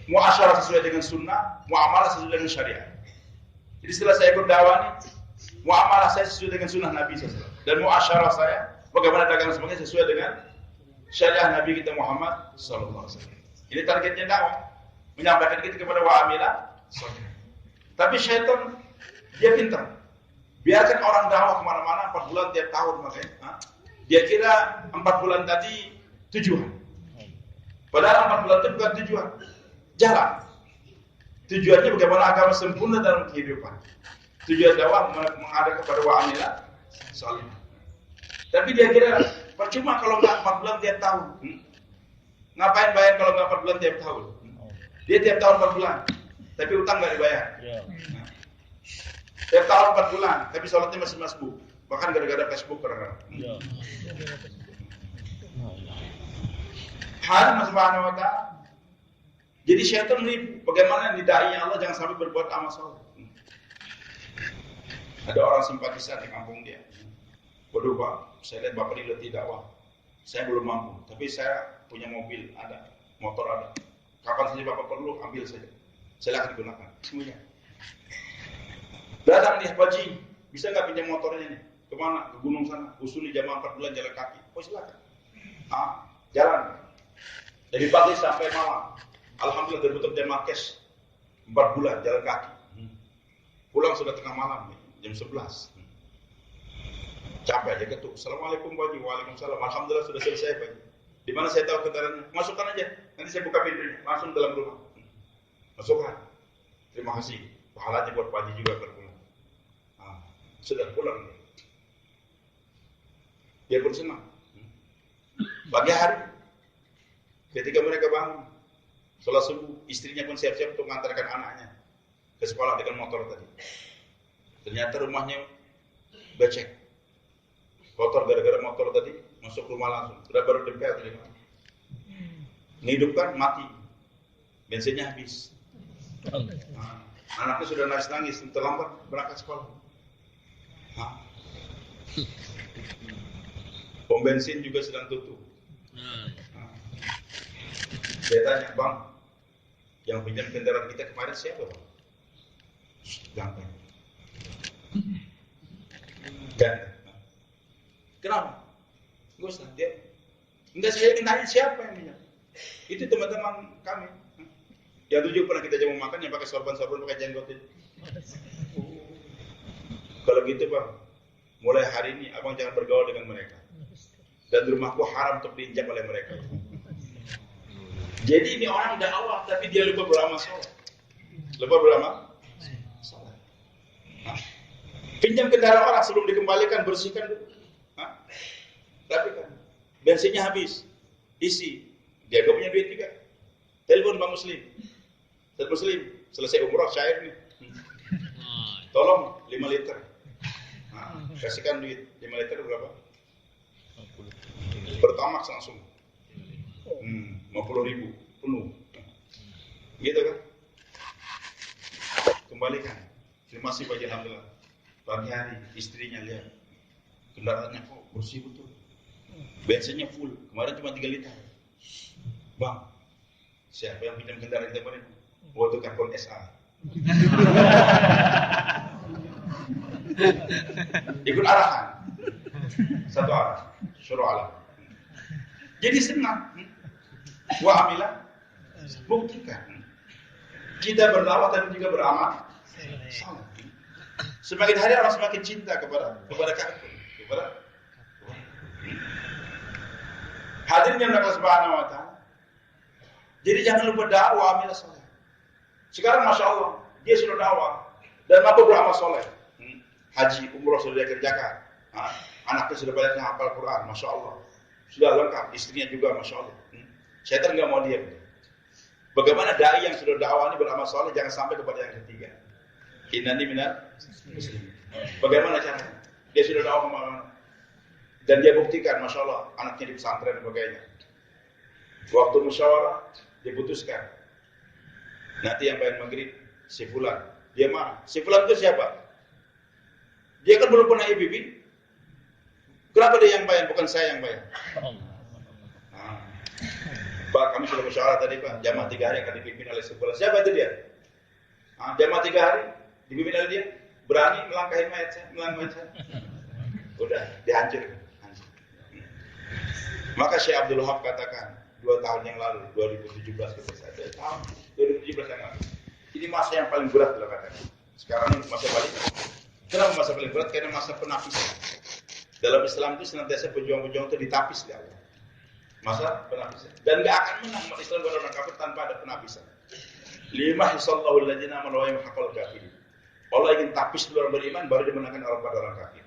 muasyarah sesuai dengan sunnah, muamalah sesuai dengan syariat. Jadi setelah saya ikut dakwah ini, muamalah saya sesuai dengan sunnah Nabi SAW. Dan muasyarah saya, bagaimana dagangan semuanya sesuai dengan syariat Nabi kita Muhammad SAW. Ini targetnya dakwah, menyampaikan kita kepada wa'amilah. Tapi syaitan dia pintar. Biarkan orang dakwah kemana-mana 4 bulan tiap tahun makanya. Dia kira 4 bulan tadi tujuan. Padahal 4 bulan itu bukan tujuan. Jalan. Tujuannya bagaimana agama sempurna dalam kehidupan. Tujuan dakwah menghadap kepada wa'amilah salih. Tapi dia kira percuma kalau nggak 4 bulan tiap tahun. Ngapain bayar kalau nggak 4 bulan tiap tahun? Dia tiap tahun 4 bulan, tapi utang nggak dibayar. Nah, tiap tahun 4 bulan, tapi sholatnya masih masbuk. Bahkan gara-gara Facebook kadang-kadang. Subhanahu wa ta'ala. Jadi syaitan menipu. Bagaimana didainya Allah jangan sampai berbuat amal soleh. Ada orang simpatisan di kampung dia. Waduh Pak, saya lihat Bapak ini letih dakwah. Saya belum mampu, tapi saya punya mobil ada, motor ada. Kapan saja Bapak perlu, ambil saja. Saya akan digunakan semuanya. Datang nih Pak Ji, bisa nggak pinjam motornya nih? Kemana? Ke gunung sana. Usuli jam 4 bulan jalan kaki. Oh silakan. Jalan. Dari pagi sampai malam. Alhamdulillah terbentuk jam Marques. 4 bulan jalan kaki. Pulang sudah tengah malam nih, jam 11. Capek aja ketuk. Assalamualaikum Pak Ji. Waalaikumsalam. Alhamdulillah sudah selesai Pak Ji. Di mana saya tahu kendaraannya? Masukkan aja. Nanti saya buka pintunya. Langsung dalam rumah. Masukkan. Terima kasih. Pahalanya buat Pak Haji juga berpulang. Sudah pulang. Dia pun senang. Pagi hari, ketika mereka bangun, sholat subuh, istrinya pun siap-siap untuk mengantarkan anaknya ke sekolah dengan motor tadi. Ternyata rumahnya becek. Kotor gara-gara motor tadi, masuk rumah langsung. Sudah baru dempel tadi. Ngidupkan, mati. Bensinnya habis. Anaknya sudah nangis-nangis, terlambat berangkat sekolah. Pom bensin juga sedang tutup. Saya tanya, Bang, yang pinjam kendaraan kita kemarin siapa Bang? Gampang. Ganteng. Kenapa? Gak usah, dia. Enggak, saya tanya siapa yang pinjam. Itu teman-teman kami. Yang 7 pernah kita jamu makan yang pakai sorban-sorban pakai jenggot itu. Kalau gitu Bang, mulai hari ini abang jangan bergaul dengan mereka. Dan rumahku haram untuk diinjak oleh mereka. Jadi ini orang dakwah tapi dia lupa beramal soleh. Lupa beramal soleh. Pinjam kendaraan orang sebelum dikembalikan, bersihkan dulu. Rapikan. Bensinnya habis, isi. Dia gak punya duit juga. Telepon Pak Muslim. Ustaz Muslim, selesai umroh cair nih. Tolong 5 liter. Kasihkan duit 5 liter berapa? Pertamax langsung 50.000 penuh. Gitu kan? Kembalikan. Terima kasih Pak Haji, alhamdulillah. Pagi hari istrinya lihat kendaraannya kok bersih betul. Bensinnya full. Kemarin cuma 3 liter. Bang, siapa yang pinjam kendaraan kita kemarin? Waktu karbon SA. Ikut arahan. Satu arah. Suruh alam. Jadi senang. Wa amilah. Buktikan. Kita berdakwah tapi juga beramal. Salah. Semakin hari orang semakin cinta kepada kafir. Hadirnya Allah Subhanahu wa taala. Jadi jangan lupa dakwah, amil soleh. Sekarang Masya Allah, dia sudah dakwah dan mampu beramal soleh. Haji, umroh sudah dia kerjakan. Anaknya sudah banyak yang hafal Quran, Masya Allah. Sudah lengkap, istrinya juga Masya Allah. Syaitan nggak mau diam. Bagaimana dai yang sudah dakwah ini beramal soleh jangan sampai kepada yang ketiga. Innani minal muslimin. Bagaimana caranya? Dia sudah dakwah kemana-mana. Dan dia buktikan, Masya Allah, anaknya di pesantren dan sebagainya. Waktu musyawarah, diputuskan. Nanti yang bayar maghrib, si Fulan. Dia marah. Si Fulan itu siapa? Dia kan belum pernah IPB. Kenapa dia yang bayar, bukan saya yang bayar? Pak, kami sudah musyawarah tadi Pak. Jamaah 3 hari akan dipimpin oleh si Fulan. Siapa itu dia? Jamaah 3 hari dipimpin oleh dia. Berani melangkahi mayat saya. Udah, dihancurkan. Maka Syekh Abdul Wahab katakan 2 tahun yang lalu, 2017 ketika saya tahun 2017 yang lalu. Ini masa yang paling berat beliau katakan. Sekarang ini masa paling. Kenapa masa paling berat? Karena masa penapisan. Dalam Islam itu senantiasa pejuang-pejuang itu ditapis di Allah. Masa penapisan. Dan gak akan menang umat Islam pada orang kafir tanpa ada penapisan. Lima hisallahu alladziina amanu wa yamhaqul kafirin. Allah ingin tapis dulu orang beriman baru dimenangkan orang pada orang kafir.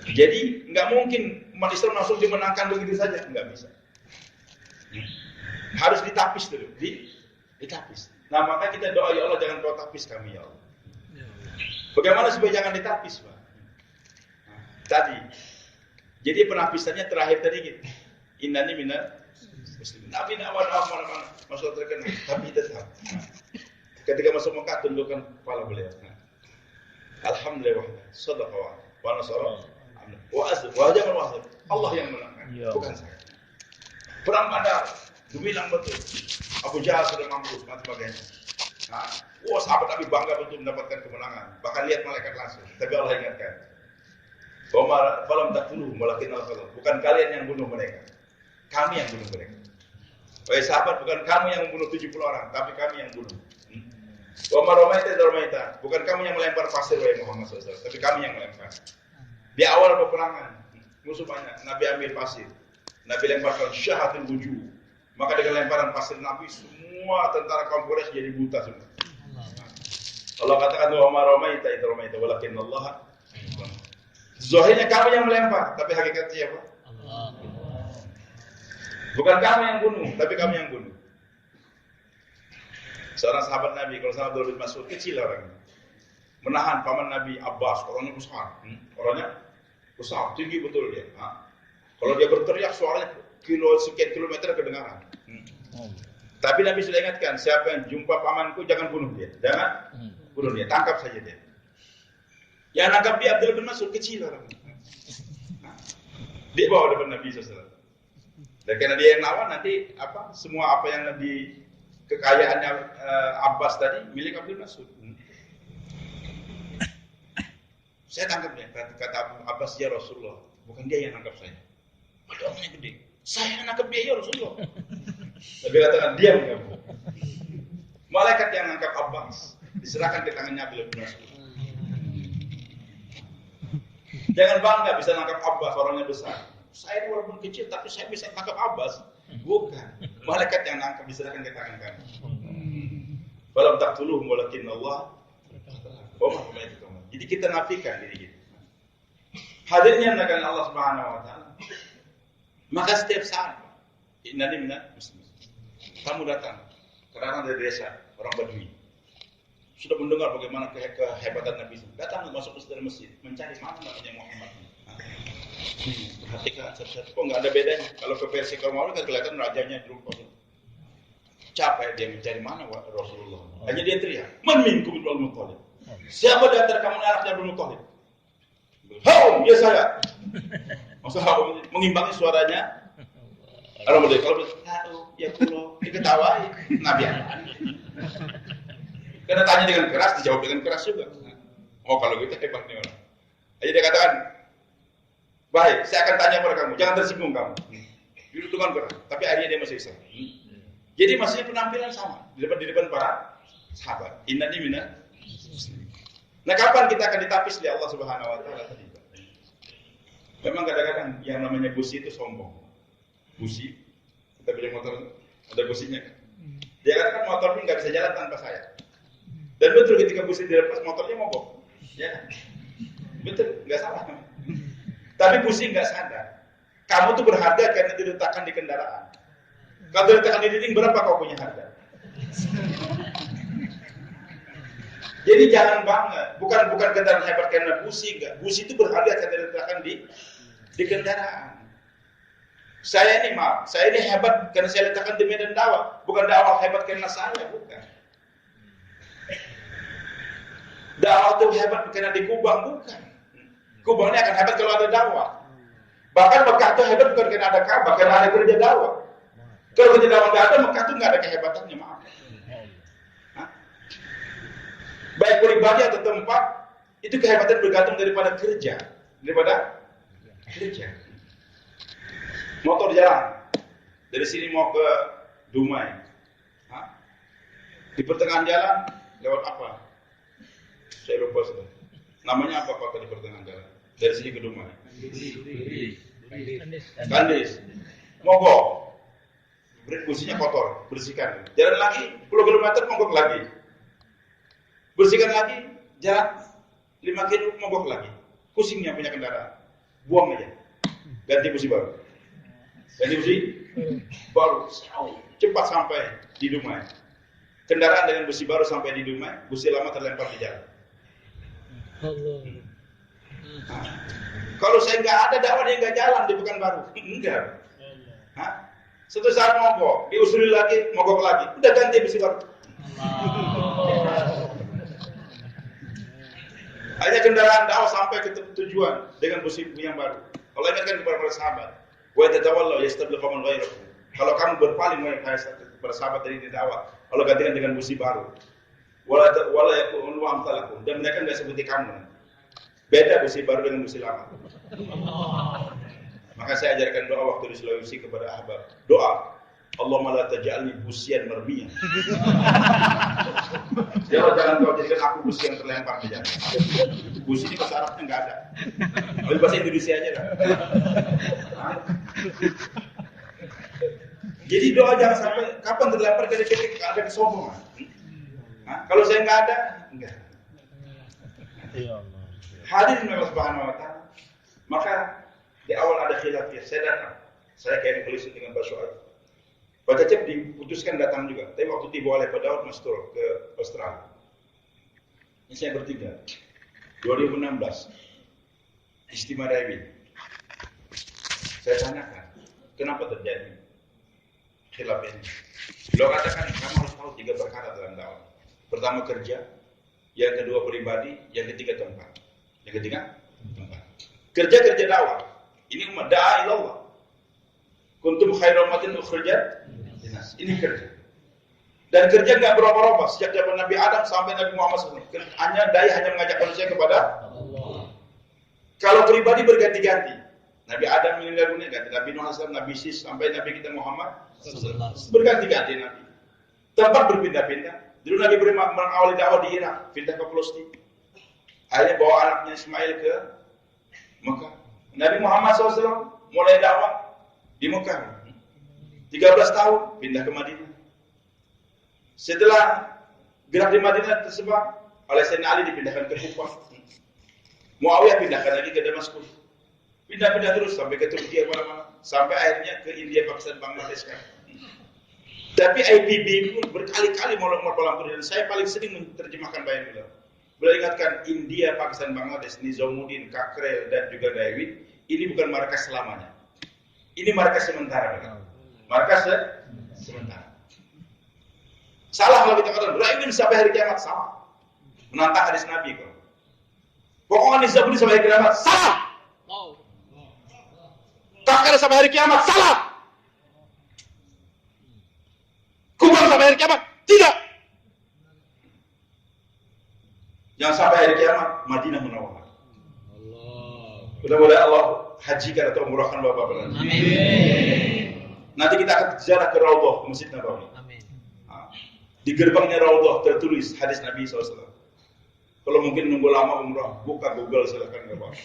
Jadi nggak mungkin umat Islam langsung dimenangkan begitu saja, nggak bisa. Harus ditapis dulu, ditapis. Nah maka kita doa ya Allah jangan kau tapis kami ya Allah. Bagaimana supaya jangan ditapis Pak? Tadi, jadi penapisannya terakhir tadi gitu. Innani minal muslimin. Nabi awal mana masuk terkenal, tapi tetap. Ketika masuk Mekah tundukkan kepala beliau. Alhamdulillah, sadaqah wa nasara. Allah yang menangkan, bukan saya. Perang Badar, dibilang betul. Abu Jahal sudah mampus, dan sebagainya. Sahabat Nabi bangga betul mendapatkan kemenangan. Bahkan lihat malaikat langsung. Tapi Allah ingatkan. Falam taqtuluhum walakin Allah. Bukan kalian yang bunuh mereka. Kami yang bunuh mereka. Wahai sahabat, bukan kamu yang membunuh 70 orang, tapi kami yang bunuh. Wa ma ramaita, bukan kamu yang melempar pasir wahai Muhammad SAW, tapi kami yang melempar. Di awal peperangan, musuh banyak, Nabi ambil pasir. Nabi lemparkan syahatul wujuh. Maka dengan lemparan pasir Nabi, semua tentara kaum Quraisy jadi buta semua. Allah katakan, wa ma ramaita idh ramaita walakin Allah. Zahirnya kamu yang melempar, tapi hakikatnya apa? Allah. Bukan kamu yang bunuh, tapi kami yang bunuh. Seorang sahabat Nabi, kalau sahabat Abdullah bin Mas'ud, kecil orangnya. Menahan paman Nabi Abbas, orangnya besar. Orangnya besar, tinggi betul dia. Kalau dia berteriak suaranya sekian kilometer kedengaran. Tapi Nabi sudah ingatkan, siapa yang jumpa pamanku jangan bunuh dia. Jangan bunuh dia, tangkap saja dia. Yang nangkap dia Abdullah bin Mas'ud, kecil orangnya. Dia bawa depan Nabi SAW. Dan karena dia yang lawan nanti semua apa yang di kekayaannya Abbas tadi milik Abdul Mas'ud. Saya tangkap dia, kata Abbas, ya Rasulullah, bukan dia yang nangkap saya. Ada orangnya gede. Saya nangkap dia ya Rasulullah. Nabi katakan diam kamu. Malaikat yang nangkap Abbas diserahkan ke tangannya Abdul Mas'ud. Jangan bangga bisa nangkap Abbas, orangnya besar. Saya ini walaupun kecil tapi saya bisa tangkap Abbas. Bukan. Malaikat yang nangkap diserahkan ke tangan kami. Falam taqtuluhum walakin Allah. Jadi kita nafikan diri kita. Hadirnya dengan Allah Subhanahu wa taala. Maka setiap saat innani minal muslimin. Kamu datang karena dari desa, orang Badui. Sudah mendengar bagaimana kehebatan Nabi. Datang masuk ke dalam masjid, mencari mana namanya Muhammad. Perhatikan, kok nggak ada bedanya. Kalau ke versi kaum kan kelihatan rajanya dulu. Capek dia mencari mana Rasulullah. Hanya dia teriak, "Man minkum Abdul Muthalib?" Siapa di antara kamu anaknya Abdul Muthalib? Haum, ya saya. Maksud haum mengimbangi suaranya. Kalau tahu, ya kulo, diketawain. Nabi apaan? Karena tanya dengan keras, dijawab dengan keras juga. Oh kalau gitu hebat nih orang. Jadi dia katakan, baik, saya akan tanya kepada kamu, jangan tersinggung kamu. Duduk dengan keras, tapi akhirnya dia masih bisa. Jadi masih penampilan sama di depan para sahabat. Innani minal muslimin. Nah kapan kita akan ditapis oleh Allah Subhanahu wa taala tadi? Memang kadang-kadang yang namanya busi itu sombong. Busi, kita punya motor ada businya kan. Dia katakan motor ini nggak bisa jalan tanpa saya. Dan betul ketika busi dilepas motornya mogok. Ya, betul, nggak salah. Tapi busi nggak sadar. Kamu tuh berharga karena diletakkan di kendaraan. Kalau diletakkan di dinding, berapa kau punya harga? Jadi jangan bangga. Bukan kendaraan hebat karena busi, enggak. Busi itu berharga karena diletakkan di kendaraan. Saya ini hebat karena saya letakkan di medan dakwah. Bukan dakwah hebat karena saya, bukan. Dakwah itu hebat karena di Kubang, bukan. Kubang ini akan hebat kalau ada dakwah. Bahkan Mekah itu hebat bukan karena ada Ka'bah, karena ada kerja dakwah. Kalau kerja dakwah nggak ada, Mekah itu nggak ada kehebatannya, maaf. Hah? Baik pribadi atau tempat, itu kehebatan bergantung daripada kerja. Motor jalan dari sini mau ke Dumai. Hah? Di pertengahan jalan lewat apa? Saya lupa sudah. Namanya apa kota di pertengahan jalan? Dari sini ke Dumai. Kandis. Mogok. Businya kotor, bersihkan. Jalan lagi 10 km mogok lagi. Bersihkan lagi, jalan 5 km mogok lagi. Pusingnya punya kendaraan. Buang aja. Ganti busi baru. Ganti busi baru. Cepat sampai di Dumai. Kendaraan dengan busi baru sampai di Dumai, busi lama terlempar di jalan. Kalau saya nggak ada dakwah, dia nggak jalan di Pekanbaru. Enggak. Satu saat mogok, diusuli lagi, mogok lagi. Udah ganti busi baru. Hanya kendaraan dakwah sampai ke tujuan dengan busi yang baru. Allah ingatkan kepada para sahabat, wa tatawallu yastabdil qauman ghairakum. Kalau kamu berpaling kepada sahabat dari dakwah, Allah gantikan dengan busi baru. Wala yakunu amsalakum, dan mereka enggak seperti kamu. Beda busi baru dengan busi lama. Maka saya ajarkan doa waktu di Sulawesi kepada ahbab. Doa, Allahumma la taj'alni busian marmiyan. Ya Allah, jangan kau jadikan aku busi yang terlempar di jalan. Busi ini bahasa Arabnya enggak ada. Tapi bahasa Indonesia aja dah. Jadi doa jangan sampai kapan terlempar ke titik ada kesombongan. Kalau saya enggak ada, enggak. Hadirin Allah Subhanahu wa taala. Maka di awal ada khilafiyah, saya datang. Saya kayak polisi dengan Pak Syuaib. Pak Cecep diputuskan datang juga. Tapi waktu tiba oleh Pak Daud Mastur ke Australia. Ini saya bertiga. 2016. Istimewa Dawi. Saya tanyakan, kenapa terjadi khilafiyah ini? Beliau katakan, kamu harus tahu 3 perkara dalam dakwah. Pertama kerja, yang kedua pribadi, yang ketiga tempat. Yang ketiga tempat. Kerja dakwah. Ini umat da'a ilallah. Kuntum khairu ummatin ukhrijat linnas. Ini kerja. Dan kerja enggak berubah-ubah sejak zaman Nabi Adam sampai Nabi Muhammad SAW. Hanya mengajak manusia kepada Allah. Kalau pribadi berganti-ganti. Nabi Adam meninggal dunia, ganti Nabi Nuh SAW, Nabi Sis sampai Nabi kita Muhammad berganti-ganti Nabi. Tempat berpindah-pindah. Dulu Nabi Ibrahim mengawali dakwah di Irak, pindah ke Palestina. Akhirnya bawa anaknya Ismail ke Mekah. Nabi Muhammad SAW mulai dakwah di Mekah. 13 tahun pindah ke Madinah. Setelah gerak di Madinah tersebar, oleh Sayyidina Ali dipindahkan ke Kufah. Muawiyah pindahkan lagi ke Damaskus. Pindah-pindah terus sampai ke Turki mana-mana, sampai akhirnya ke India, Pakistan, Bangladesh kan. Tapi IPB pun berkali-kali melampau dan saya paling sering menerjemahkan bayan beliau. Beliau ingatkan India, Pakistan, Bangladesh, Nizamuddin, Kakrel dan juga Daewit, ini bukan markas selamanya. Ini markas sementara. Markas sementara. Salah kalau kita katakan, Daewit sampai hari kiamat, salah. Menantang hadis Nabi kok. Pokoknya Nizamuddin sampai hari kiamat, salah. Kakrel sampai hari kiamat, salah. Kubang sampai hari kiamat, tidak. Jangan sampai hari kiamat Madinah Munawwarah. Mudah-mudahan Allah hajikan atau umrahkan Bapak-bapak. Amin. Nanti kita akan ziarah ke Raudhah, ke Masjid Nabawi. Amin. Di gerbangnya Raudhah tertulis hadis Nabi SAW. Kalau mungkin nunggu lama umrah, buka Google silakan Bapak.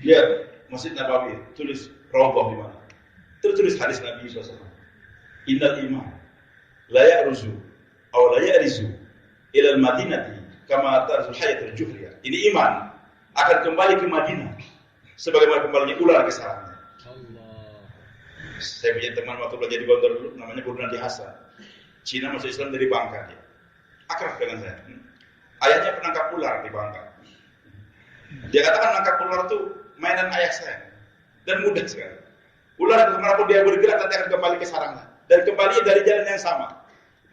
Lihat Masjid Nabawi, tulis Raudhah di mana. Tertulis hadis Nabi SAW. Innal iman la ya'ruzu aw la ya'rizu ila al-Madinati kama tarzul hayatul juhriyah. Ini iman akan kembali ke Madinah sebagaimana kembalinya ular ke sarangnya. Saya punya teman waktu belajar di Gondor dulu, namanya Guru Nadi Hasan. Cina masuk Islam dari Bangka dia. Akrab dengan saya. Ayahnya penangkap ular di Bangka. Dia katakan menangkap ular itu mainan ayah saya. Dan mudah sekali. Ular kemanapun dia bergerak nanti akan kembali ke sarangnya. Dan kembali dari jalan yang sama.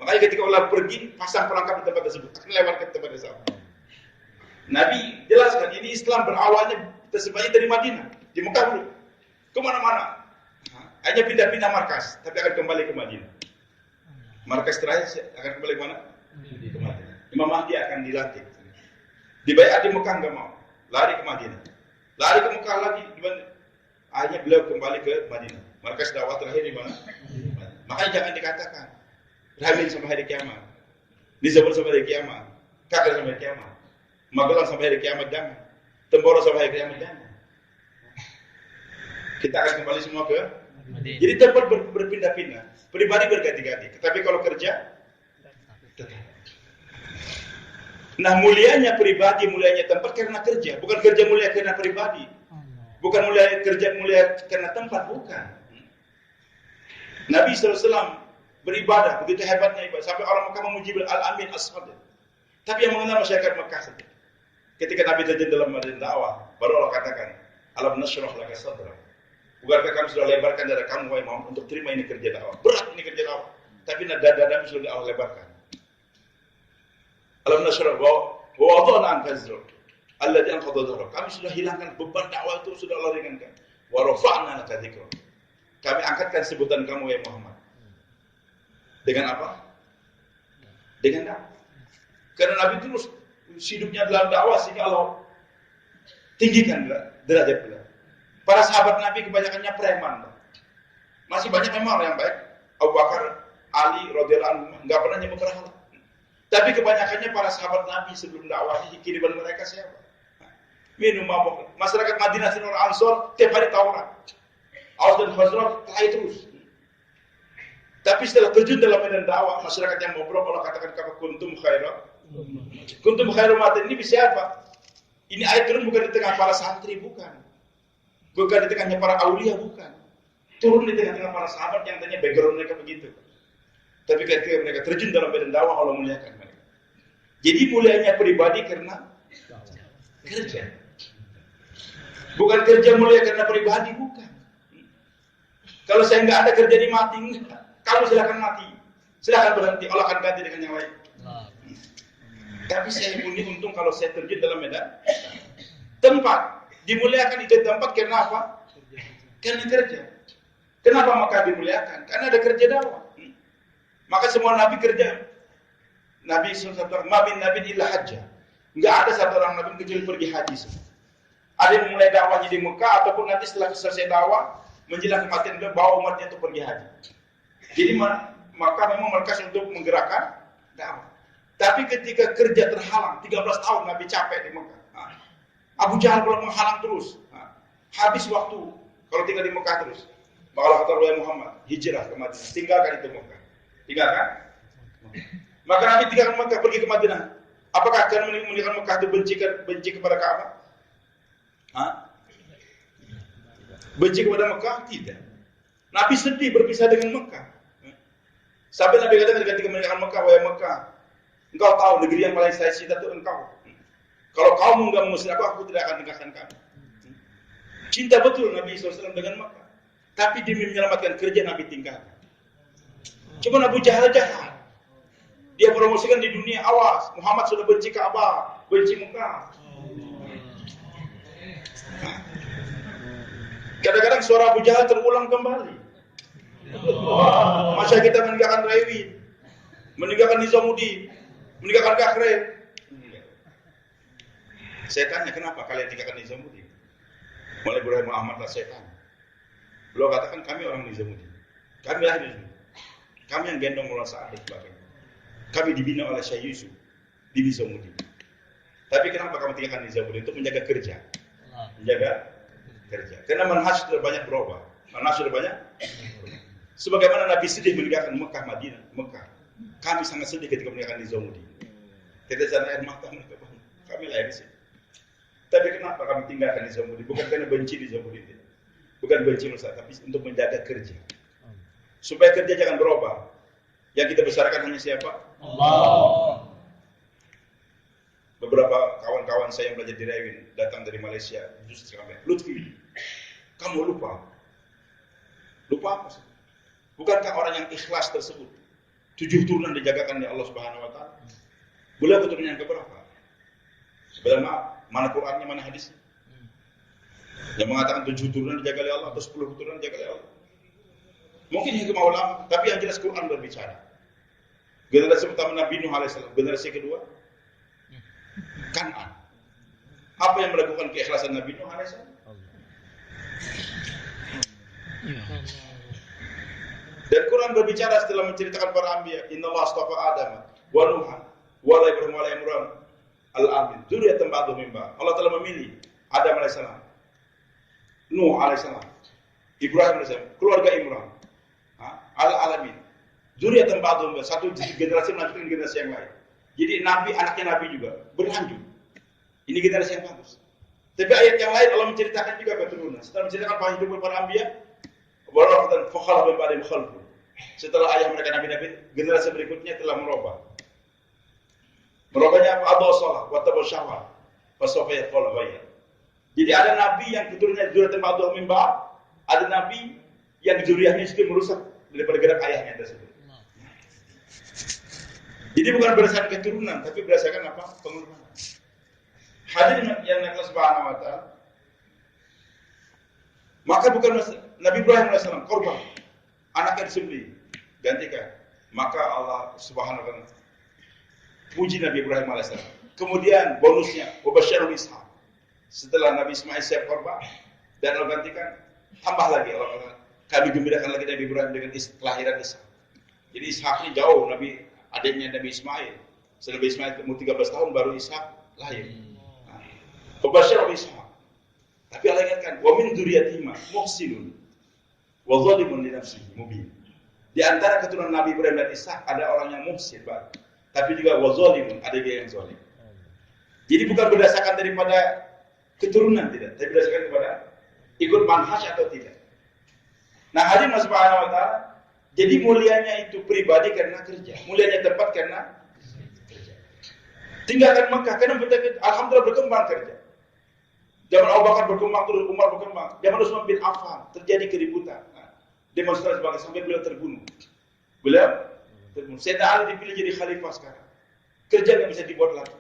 Makanya ketika ular pergi, pasang pelangkap di tempat tersebut. Akan lewat ke tempat yang sama. Nabi jelaskan, ini Islam berawalnya tersebutnya dari Madinah. Di Mekah dulu. Kemana-mana. Hanya pindah-pindah markas, tapi akan kembali ke Madinah. Markas terakhir akan kembali ke mana? Ke Madinah. Imam Mahdi akan dilantik. Dibayar di Mekah enggak mau, lari ke Madinah. Lari ke Mekah lagi, akhirnya beliau kembali ke Madinah. Markas dakwah terakhir di mana? Makanya jangan dikatakan Ramin sampai hari kiamat, Nizamul sampai hari kiamat, Kakak sampai hari kiamat, Magelang sampai hari kiamat jangan, Temboro sampai hari kiamat jangan. Kita akan kembali semua ke Madinah. Jadi tempat berpindah-pindah, pribadi berganti-ganti. Tapi kalau kerja tetap. Nah, mulianya pribadi, mulianya tempat karena kerja, bukan kerja mulia karena pribadi. Bukan mulia kerja mulia karena tempat, bukan. Nabi SAW beribadah, begitu hebatnya ibadah, sampai orang Mekah memuji Al-Amin As-Sadiq. Tapi yang mengenal masyarakat Mekah saja. Ketika Nabi terjun dalam madinah dakwah, baru Allah katakan, alam nashrah laka sadrak. Bukankah kami sudah lebarkan dada kamu, wahai Muhammad, untuk terima ini kerja dakwah. Berat ini kerja dakwah. Tapi dada-dadamu sudah Allah lebarkan. Alam nashrah wa wada'na anka azrak alladhi anqadha dhahrak. Kami sudah hilangkan beban dakwah itu, sudah Allah ringankan. Wa rafa'na laka dzikrak. Kami angkatkan sebutan kamu, wahai Muhammad. Dengan apa? Dengan dakwah. Karena Nabi terus hidupnya dalam dakwah sehingga Allah tinggikan derajat beliau. Para sahabat Nabi kebanyakannya preman. Masih banyak memang orang yang baik. Abu Bakar, Ali, radhiyallahu anhu enggak pernah nyebut berhala. Tapi kebanyakannya para sahabat Nabi sebelum dakwah kiriman mereka siapa? Minum mabuk. Masyarakat Madinah dan orang Ansor tiap hari tawuran. Aus dan Khazraj kelahi terus. Tapi setelah terjun dalam medan dakwah, masyarakat yang ngobrol Allah katakan kata kuntum khaira. Kuntum khairu umatin, ini siapa? Ini ayat turun bukan di tengah para santri, bukan. Bukan di tengahnya para aulia, bukan. Turun di tengah-tengah para sahabat yang tanya background mereka begitu. Tapi ketika mereka terjun dalam medan dakwah, Allah muliakan mereka. Jadi mulianya pribadi karena kerja. Bukan kerja mulia karena pribadi, bukan. Kalau saya nggak ada kerja di mati, enggak. Kamu silakan mati, silakan berhenti. Allah akan ganti dengan yang lain. Tapi saya punya untung kalau saya terjun dalam medan tempat. Dimuliakan itu tempat karena apa? Karena kerja. Kenapa maka dimuliakan? Karena ada kerja dakwah. Maka semua nabi kerja. Nabi SAW, mabin nabi illa hajjah. Enggak ada satu orang nabi kecuali pergi haji semua. Ada yang mulai dakwahnya di Mekah ataupun nanti setelah selesai dakwah menjelang kematian beliau bawa umatnya untuk pergi haji. Jadi maka memang markas untuk menggerakkan dakwah. Tapi ketika kerja terhalang 13 tahun Nabi capek di Mekah. Abu Jahal belum menghalang terus. Habis waktu kalau tinggal di Mekah terus. Maka Allah kata Muhammad hijrah ke Madinah, tinggalkan itu Mekah. Tinggalkan. Maka Nabi tinggalkan Mekah pergi ke Madinah. Apakah karena meninggalkan Mekah itu benci kepada Ka'bah? Benci kepada Mekah? Tidak. Nabi sedih berpisah dengan Mekah. Sampai Nabi katakan ketika meninggalkan Mekah, wahai Mekah, engkau tahu negeri yang paling saya cinta itu engkau. Kalau kamu enggak mengusir aku tidak akan tinggalkan kamu. Cinta betul Nabi SAW dengan Mekah. Tapi demi menyelamatkan kerja Nabi tinggalkan. Cuma Abu Jahal jahat. Dia promosikan di dunia, awas, Muhammad sudah benci Ka'bah, benci Mekah. Kadang-kadang suara Abu Jahal terulang kembali. Masa kita meninggalkan Raiwi, meninggalkan Nizamuddin, meninggalkan Kakre. Saya tanya, kenapa kalian tinggalkan Nizamuddin? Mulai Ibrahim Muhammad lah saya tanya. Beliau katakan kami orang Nizamuddin. Kami lahir di sini. Kami yang gendong Maulana Sa'ad dan sebagainya. Kami dibina oleh Syekh Yusuf di Nizamuddin. Tapi kenapa kamu tinggalkan Nizamuddin? Untuk menjaga kerja. Menjaga kerja. Karena manhaj sudah banyak berubah. Manhaj sudah banyak. Sebagaimana Nabi sedih meninggalkan Mekah, Madinah, Mekah. Kami sangat sedih ketika meninggalkan Nizamudi. Kita sana air mata mereka. Kami lahir di sini. Tapi kenapa kami tinggalkan Nizamudi? Bukan karena benci Nizamudi. Bukan benci Ustaz, tapi untuk menjaga kerja. Supaya kerja jangan berubah. Yang kita besarkan hanya siapa? Allah. Beberapa kawan-kawan saya yang belajar di Rewin datang dari Malaysia, justru sampai Lutfi, kamu lupa apa sih? Bukankah orang yang ikhlas tersebut 7 turunan dijagakan oleh Allah Subhanahu Wa Taala? Beliau keturunan yang keberapa? Sebenarnya mana Qurannya, mana hadisnya? Yang mengatakan 7 turunan dijaga oleh Allah atau 10 turunan dijaga oleh Allah? Mungkin hikmah ulama, tapi yang jelas Quran berbicara. Generasi pertama Nabi Nuh alaihissalam, generasi kedua Kan'an. Apa yang melakukan keikhlasan Nabi Nuh alaihissalam? Dan Quran berbicara setelah menceritakan para anbiya, Innallaha astafa Adam wa Nuhan wa Ibrahim wa Imran al-Amin, dzurriyyatan ba'dhum min ba'd. Allah telah memilih Adam alaihissalam, Nuh alaihissalam, Ibrahim alaihissalam, keluarga Imran, al-alamin. Dzurriyyatan ba'dhum, satu generasi melanjutkan generasi yang lain. Jadi Nabi, anaknya Nabi juga berlanjut. Ini generasi yang bagus. Tapi ayat yang lain Allah menceritakan juga keturunan. Setelah menceritakan kehidupan para anbiya, walaupun fakhala min ba'dihim khalfun. Setelah ayah mereka nabi-nabi, generasi berikutnya telah merubah. Merubahnya apa? Adha shalah wa tabu syahwat. Fa sawfa yaqulu ghayya. Jadi ada nabi yang keturunannya dzurriyyatan ba'dhum min ba'd, ada nabi yang dzurriyyahnya justru merusak daripada gerak ayahnya tersebut. Jadi bukan berdasarkan keturunan, tapi berdasarkan apa? Pengorbanan. Hadirin yang Allah Subhanahu Wa Taala. Maka bukan Nabi Ibrahim AS korban, anaknya disembelih, gantikan. Maka Allah Subhanahu Wa Taala puji Nabi Ibrahim AS. Kemudian bonusnya, wabasyarul Ishaq. Setelah Nabi Ismail siap korban dan Allah gantikan, tambah lagi Allah kami gembirakan lagi Nabi Ibrahim dengan kelahiran Ishaq. Jadi Ishaq ini jauh adiknya Nabi Ismail. Setelah Nabi Ismail umur 13 tahun baru Ishak lahir. Wabasyarul Ishaq. Tapi Allah ingatkan, wa min dzurriyyatihima muhsinun wa dzalimun li nafsihi mubin. Di antara keturunan Nabi Ibrahim dan Ishak ada orang yang muhsin, baik. Tapi juga wa dzalimun, ada dia yang zalim. Jadi bukan berdasarkan daripada keturunan tidak, tapi berdasarkan kepada ikut manhaj atau tidak. Nah, hadirin subhanahu wa ta'ala, jadi mulianya itu pribadi karena kerja, mulianya tempat karena kerja. Tinggalkan Mekah karena alhamdulillah berkembang kerja. Zaman Abu Bakar berkembang, terus Umar berkembang. Zaman Utsman bin Affan terjadi keributan, demonstrasi sampai beliau terbunuh. Sayyidina Ali dipilih jadi khalifah sekarang. Kerja nggak bisa dibuat lagi.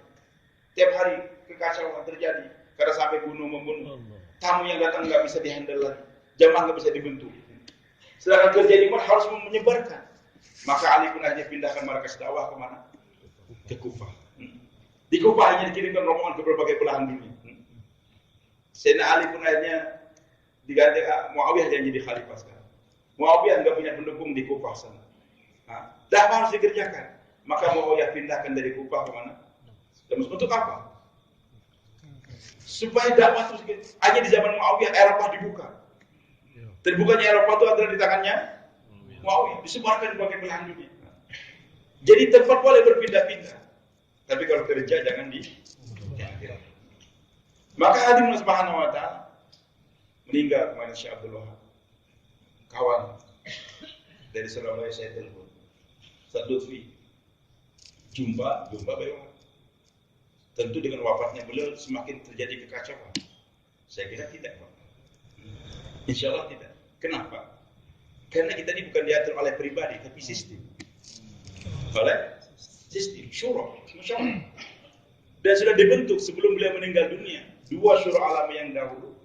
Tiap hari kekacauan terjadi karena sampai membunuh. Tamu yang datang nggak bisa dihandle lagi. Jamaah nggak bisa dibentuk. Sedangkan kerja di Mekah harus menyebarkan. Maka Ali pun akhirnya pindahkan markas dakwah kemana? Ke Kufah. Di Kufah hanya dikirimkan rombongan ke berbagai belahan dunia. Sayyidina Ali pun akhirnya diganti Muawiyah yang jadi khalifah sekarang. Muawiyah nggak punya pendukung di Kufah sana. Dakwah harus dikerjakan. Maka Muawiyah pindahkan dari Kufah kemana? Dan untuk apa? Supaya dakwah terus. Hanya di zaman Muawiyah Eropa dibuka. Terbukanya Eropa itu adalah di tangannya Muawiyah, disebarkan di berbagai belahan dunia. Jadi tempat boleh berpindah-pindah, tapi kalau kerja jangan di. Maka hadirin subhanahu wa ta'ala meninggal kemarin Syekh Abdul Wahab, kawan dari Surabaya, saya telepon, Ustaz Lutfi, jumpa beliau. Tentu dengan wafatnya beliau semakin terjadi kekacauan. Saya kira tidak, Pak. Insya Allah tidak. Kenapa? Karena kita ini bukan diatur oleh pribadi, tapi sistem. Oleh sistem, syura, musyawarah. Dan sudah dibentuk sebelum beliau meninggal dunia. 2 syura alam yang dahulu,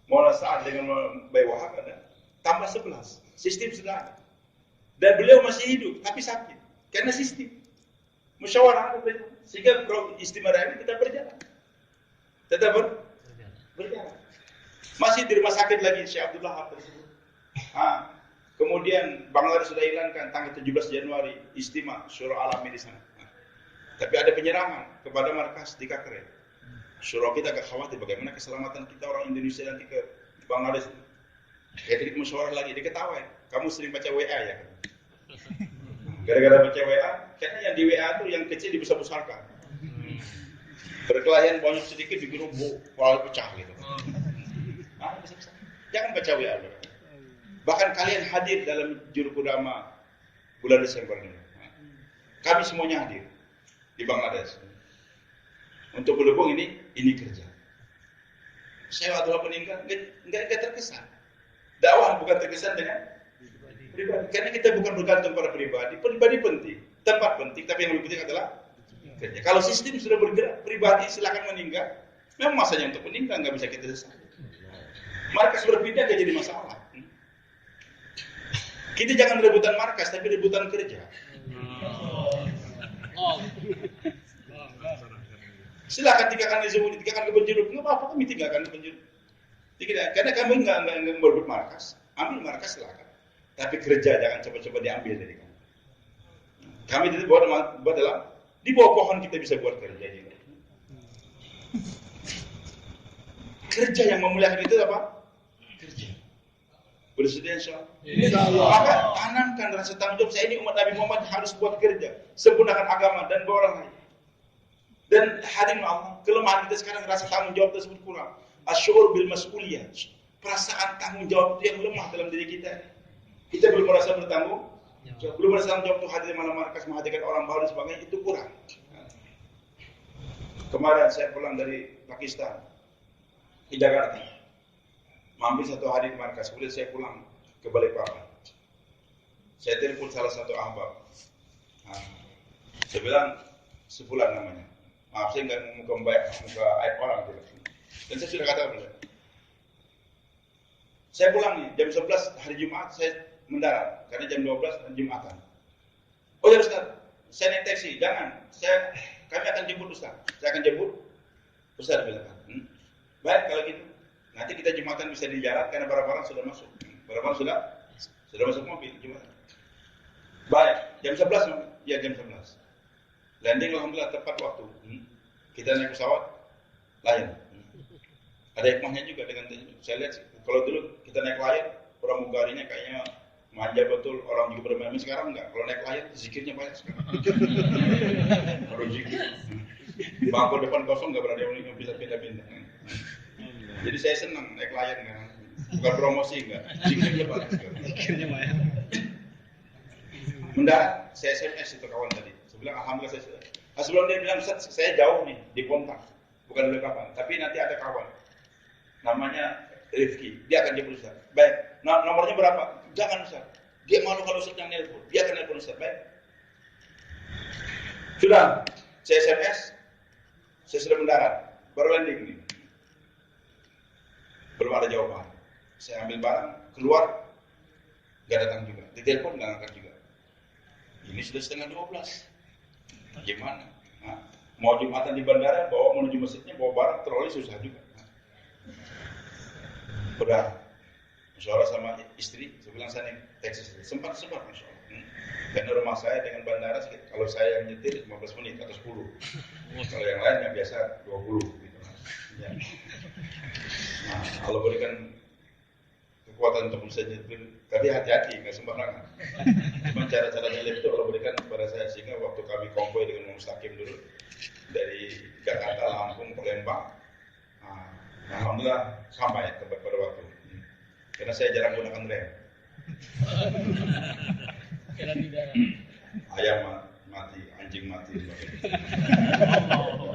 Maulana Sa'ad dengan Mbak Wahab ada, tambah 11. Sistem sudah ada. Dan beliau masih hidup, tapi sakit. Karena sistem. Musyawarah ada berjalan. Sehingga istimewa ini kita berjalan. Tetap berjalan. Masih di rumah sakit lagi Syekh Abdul Wahab tersebut. Kemudian Bangladesh sudah hilangkan tanggal 17 Januari istimewa syura alami di sana. Tapi ada penyerangan kepada markas di Kakre. Syura kita agak khawatir bagaimana keselamatan kita orang Indonesia nanti ke Bangladesh. Kayak musyawarah lagi, dia ketawa. Kamu sering baca WA ya? Gara-gara baca WA, karena yang di WA tuh yang kecil dibesar-besarkan. Perkelahian banyak sedikit digerubuk, kepala pecah gitu. Jangan baca WA. Bahkan kalian hadir dalam Jurukudama bulan Desember ini. Kami semuanya hadir di Bangladesh. Untuk berhubung ini kerja. Saya waktu meninggal nggak terkesan. Dakwah bukan terkesan dengan pribadi. Karena kita bukan bergantung pada pribadi. Pribadi penting, tempat penting, tapi yang lebih penting adalah kerja. Kalau sistem sudah bergerak, pribadi silakan meninggal. Memang masanya untuk meninggal nggak bisa kita sesat. Markas berpindah nggak jadi masalah. Kita jangan rebutan markas, tapi rebutan kerja. Silakan 3 kali disebut, 3 kali penjuru, nggak apa-apa kami 3 kali penjuru. Karena kami nggak merebut markas, ambil markas silakan. Tapi kerja jangan coba-coba diambil dari kami. Kami tidak buat dalam di bawah pohon kita bisa buat kerja juga. Kerja yang memuliakan itu apa? Kerja. Bersedia insyaallah. Maka tanamkan rasa tanggung jawab. Saya ini umat Nabi Muhammad harus buat kerja, sempurnakan agama dan bawa orang lain. Dan hadirin Allah, kelemahan kita sekarang rasa tanggung jawab tersebut kurang. Asy'ur bil mas'uliyah. Perasaan tanggung jawab itu yang lemah dalam diri kita. Kita belum merasa bertanggung jawab, belum merasa tanggung jawab untuk hadir malam markas, menghadirkan orang baru dan sebagainya, itu kurang. Kemarin saya pulang dari Pakistan di Jakarta, mampir 1 hari di markas, kemudian saya pulang ke Balikpapan. Saya telepon salah satu ahbab. Saya bilang, sebulan namanya. Maaf, saya nggak muka aib orang. Dan saya sudah katakan, saya pulang nih, jam 11 hari Jumat, saya mendarat. Karena jam 12 Jumatan. Oh ya Ustaz, saya naik taksi. Jangan, kami akan jemput Ustaz. Saya akan jemput. Ustaz bilang, baik kalau gitu. Nanti kita Jumatan bisa di jalan karena barang-barang sudah masuk. Barang-barang sudah masuk mobil Jumatan. Baik, jam 11 ya jam 11. Landing alhamdulillah tepat waktu. Kita naik pesawat Lion. Ada hikmahnya juga dengan saya lihat kalau dulu kita naik Lion, pramugarinya kayaknya manja betul, orang juga bermain. Sekarang enggak. Kalau naik Lion zikirnya banyak sekarang. Harus zikir. Bangku depan kosong enggak berani yang bisa pindah-pindah. Jadi saya senang naik Lion kan. Bukan promosi enggak. Zikirnya banyak sekali. Zikirnya banyak. Mendarat, saya SMS itu kawan tadi. Saya bilang alhamdulillah saya sudah. Sebelum dia bilang Ustaz, saya jauh nih di kontak. Bukan dulu kapan, tapi nanti ada kawan. Namanya Rifki, dia akan jemput Ustaz. Baik, nomornya berapa? Jangan Ustaz. Dia malu kalau Ustaz yang nelpon. Dia akan nelpon Ustaz. Baik. Sudah, saya SMS. Saya sudah mendarat. Baru landing nih. Belum ada jawaban. Saya ambil barang, keluar, nggak datang juga. Ditelepon nggak angkat juga. Ini sudah setengah 12. Gimana? Nah, mau Jumatan di bandara, bawa menuju masjidnya, bawa barang, troli susah juga. Udah, musyawarah sama istri, saya bilang saya naik taksi sempat Masya Allah. Karena rumah saya dengan bandara, kalau saya yang nyetir 15 menit atau 10. Kalau yang lain yang biasa 20 gitu. Ya. Nah, Allah berikan kekuatan untuk bisa nyetir, tapi hati-hati, nggak sembarangan. Cuma cara-caranya itu Allah berikan kepada saya, sehingga waktu kami konvoy dengan Mustaqim dulu dari Jakarta, Lampung, Palembang, alhamdulillah sampai tepat pada waktu. Karena saya jarang gunakan rem. Ayam mati, anjing mati.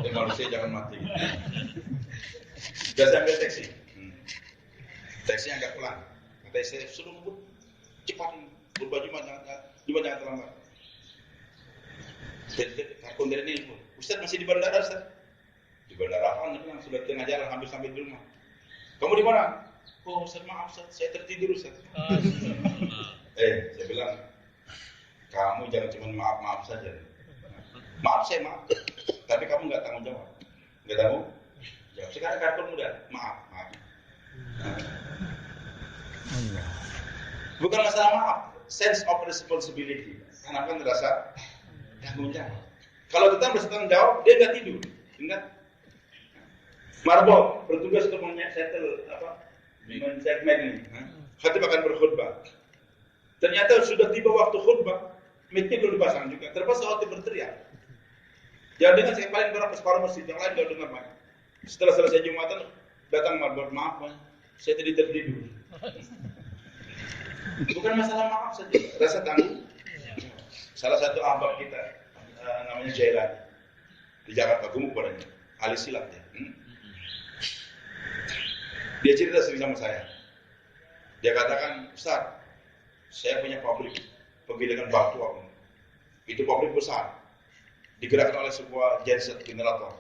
Jadi manusia jangan mati. Sudah saya ambil taksi. Taksinya agak pelan. Kata saya suruh ngebut cepat, berbaju jangan terlambat. Kontainer ini, Ustaz masih di bandara Ustaz? Di bandara apa? Yang sudah tengah jalan, hampir sampai di rumah. Kamu di mana? Oh Ustaz maaf Ustaz, saya tertidur Ustaz. Saya bilang, kamu jangan cuma maaf saja. Maaf saya maaf, tapi kamu nggak tanggung jawab. Nggak tanggung jawab. Sekarang kartu muda, maaf. Bukan masalah maaf, sense of responsibility. Karena kan terasa tanggung jawab. Kalau kita merasa tanggung jawab, dia nggak tidur. Ingat, Marbot bertugas untuk settle segmen ini. Khatib akan berkhutbah. Ternyata sudah tiba waktu khutbah, mic-nya belum dipasang juga. Terpaksa khatib berteriak. Jangan dengar, saya paling berapa separuh masjid, yang lain gak dengar, Pak. Setelah selesai Jumatan, datang maaf, Pak, saya tadi tertidur. Bukan masalah maaf saja, rasa tanggung. Salah satu ahbab kita, namanya Jailani, di Jakarta, gemuk badannya, ahli silat ya. Dia cerita sering sama saya. Dia katakan, Ustaz, saya punya pabrik penggilingan batu aku. Itu pabrik besar, digerakkan oleh sebuah genset generator.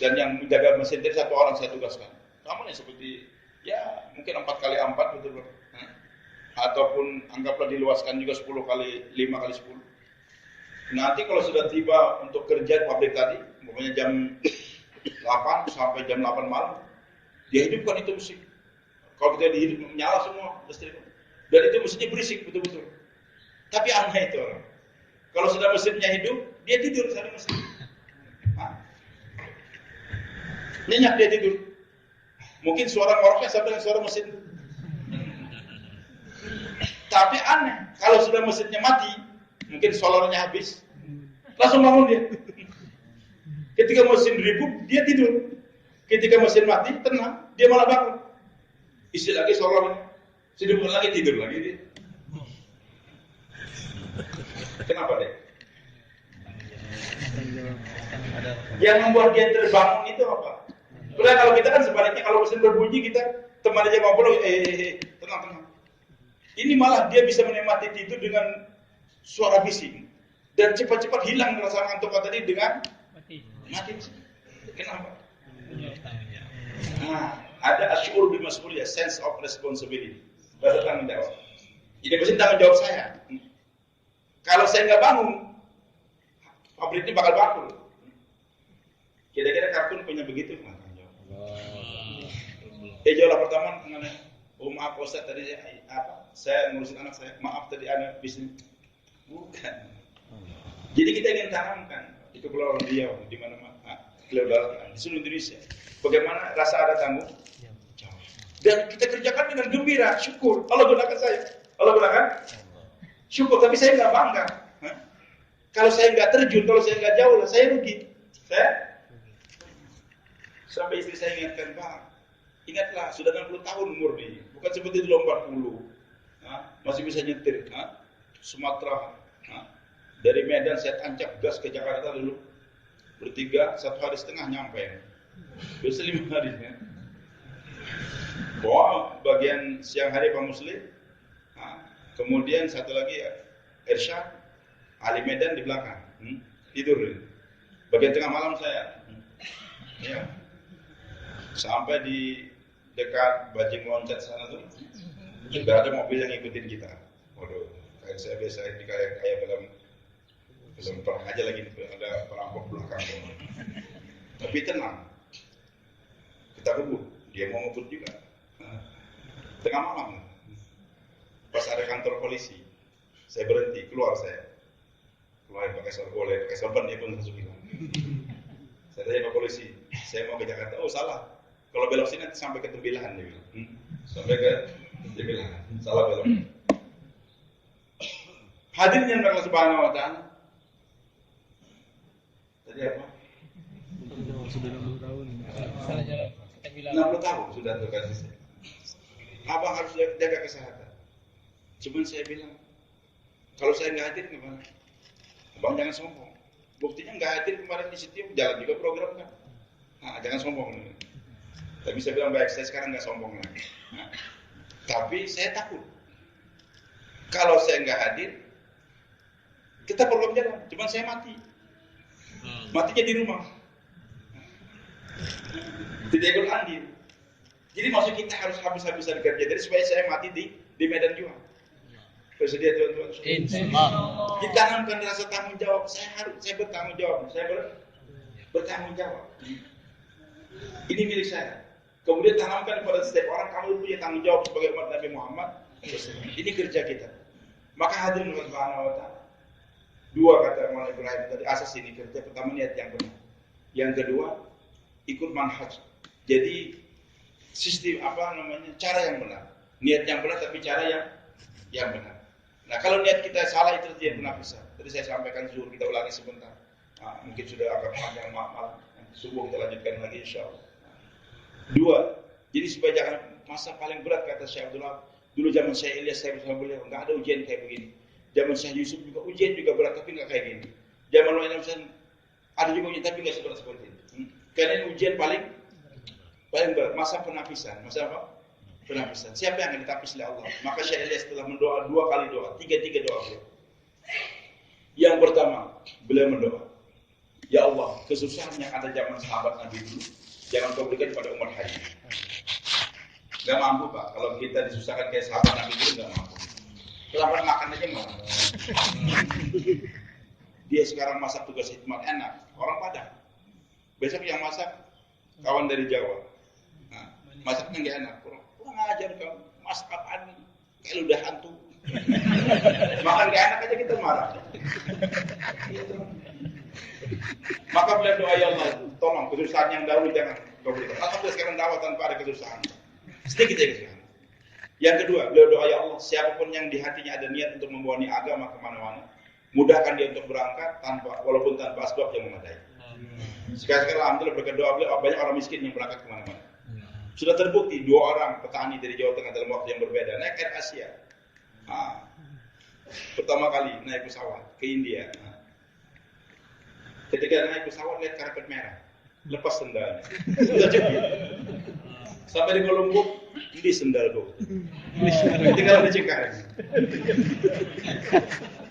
Dan yang menjaga mesin itu satu orang saya tugaskan. Namanya seperti, ya mungkin 4x4 betul-betul. Ataupun anggaplah diluaskan juga 10 kali 5 kali 10. Nanti kalau sudah tiba untuk kerja di pabrik tadi, pokoknya jam 8 sampai jam 8 malam, dia hidupkan itu musik. Kalau kita dihidup menyala semua listrik. Dan itu mesinnya berisik betul-betul. Tapi aneh itu orang. Kalau sudah mesinnya hidup, dia tidur sambil mesin. Nyenyak dia tidur. Mungkin suara ngoroknya sama dengan suara mesin. Tapi aneh, kalau sudah mesinnya mati, mungkin solarnya habis, langsung bangun dia. Ketika mesin ribut, dia tidur. Ketika mesin mati, tenang, dia malah bangun. Isi lagi solarnya, hidup lagi, tidur lagi dia. Kenapa deh? Yang membuat dia terbangun itu apa? Padahal kalau kita kan sebaliknya, kalau mesin berbunyi kita teman aja ngobrol, tenang. Ini malah dia bisa menikmati tidur dengan suara bising dan cepat-cepat hilang rasa ngantuk tadi dengan mati. Kenapa? Ada asyur bil mas'uliyah, sense of responsibility, rasa tanggung jawab. Jadi mesin tanggung jawab saya. Kalau saya nggak bangun, pabrik ini bakal bangkrut. Kira-kira kartun punya begitu? Jawab pertama mengenai, maaf Ustaz tadi saya ngurusin anak saya, maaf tadi anak bisnis. Bukan. Jadi kita ingin tanamkan di Kepulauan Riau, di mana-mana, di seluruh Indonesia, bagaimana rasa ada tanggung jawab. Dan kita kerjakan dengan gembira, syukur. Allah gunakan saya, Allah gunakan syukur. Tapi saya nggak bangga. Kalau saya nggak terjun, kalau saya nggak jauh, saya rugi. Saya sampai istri saya ingatkan, Pak, ingatlah sudah 60 tahun umur nih, bukan seperti dulu 40. Masih bisa nyetir. Sumatera, dari Medan saya tancap gas ke Jakarta dulu, bertiga 1,5 hari nyampe. Biasa 5 hari. Bawa bagian siang hari Pak Muslim, kemudian satu lagi Irsyad, ahli Medan di belakang, tidur. Bagian tengah malam saya, ya, sampai di dekat Bajing Loncat sana tuh, juga ada mobil yang ngikutin kita. Waduh, kayak saya biasa kayak film perang aja lagi, ada perampok belakang. Tapi tenang, kita kebut, dia mau ngebut juga. Tengah malam, pas ada kantor polisi, saya berhenti, keluar pakai sorban dia pun langsung bilang. Saya tanya Pak Polisi, saya mau ke Jakarta. Oh salah, kalau belok sini nanti sampai ke Tembilahan dia bilang. Sampai ke Tembilahan, salah belok. Hadirin yang Allah Subhanahu Wa Taala. Tadi apa? Sudah 60 tahun. 60 tahun sudah terkasih. Abang harus jaga kesehatan. Cuman saya bilang, kalau saya nggak hadir gimana? Abang jangan sombong. Buktinya nggak hadir kemarin di Setiap jalan juga program kan. Jangan sombong. Tapi saya bilang baik, saya sekarang nggak sombong lagi. Tapi saya takut. Kalau saya nggak hadir, kita program jalan. Cuman saya mati. Matinya di rumah. Tidak ikut andil. Jadi maksud kita harus habis-habisan kerja. Jadi supaya saya mati di medan juang. Bersedia tuan-tuan. Insyaallah. Ditanamkan rasa tanggung jawab. Saya bertanggung jawab. Saya bertanggung jawab. Ini milik saya. Kemudian tanamkan kepada setiap orang, kamu punya tanggung jawab sebagai umat Nabi Muhammad. Ini kerja kita. Maka hadirin Allah Subhanahu Wa Taala. Dua kata Maulana Ibrahim tadi, asas ini kerja. Pertama niat yang benar. Yang kedua ikut manhaj. Jadi sistem cara yang benar, niat yang benar tapi cara yang benar. Nah kalau niat kita salah itu terjadi penapisan. Tadi saya sampaikan zuhur, kita ulangi sebentar. Mungkin sudah agak panjang malam. Subuh kita lanjutkan lagi insyaallah. Dua, jadi supaya jangan masa paling berat kata Syekh Abdullah. Dulu zaman Syekh Ilyas saya bersama beliau nggak ada ujian kayak begini. Zaman Syekh Yusuf juga ujian juga berat tapi nggak kayak gini. Zaman lain ada juga ujian tapi nggak seberat seperti ini. Karena ujian paling berat masa penapisan. Masa apa? Penapisan. Siapa yang akan ditapis oleh Allah? Maka Syekh Ilyas telah mendoa 2 kali doa, tiga doa beliau. Yang pertama, beliau mendoa, ya Allah, kesusahan yang ada zaman sahabat Nabi dulu, jangan kau berikan pada umat hari ini. Gak mampu Pak, kalau kita disusahkan kayak sahabat Nabi dulu gak mampu. Kelaparan makan aja malah. Dia sekarang masak tugas khidmat enak, orang Padang. Besok yang masak kawan dari Jawa. Nah, masaknya gak enak, kurang ajar kamu, masak apaan? Kayak udah hantu. Makan gak enak aja kita marah. Maka beliau doa, ya Allah, tolong kesusahan yang dahulu jangan kau berikan. Alhamdulillah sekarang dakwah tanpa ada kesusahan. Sedikit aja. Yang kedua, beliau doa, ya Allah, siapapun yang di hatinya ada niat untuk membawa agama kemana-mana, mudahkan dia untuk berangkat walaupun tanpa asbab yang memadai. Sekarang alhamdulillah berkat doa beliau banyak orang miskin yang berangkat kemana-mana. Sudah terbukti 2 orang petani dari Jawa Tengah dalam waktu yang berbeda naik Air Asia. Pertama kali naik pesawat ke India. Ketika naik pesawat lihat karpet merah, lepas sendalnya. Sudah jepit. Sampai di Kuala Lumpur, di sendal tuh. Tinggal di Cikarang.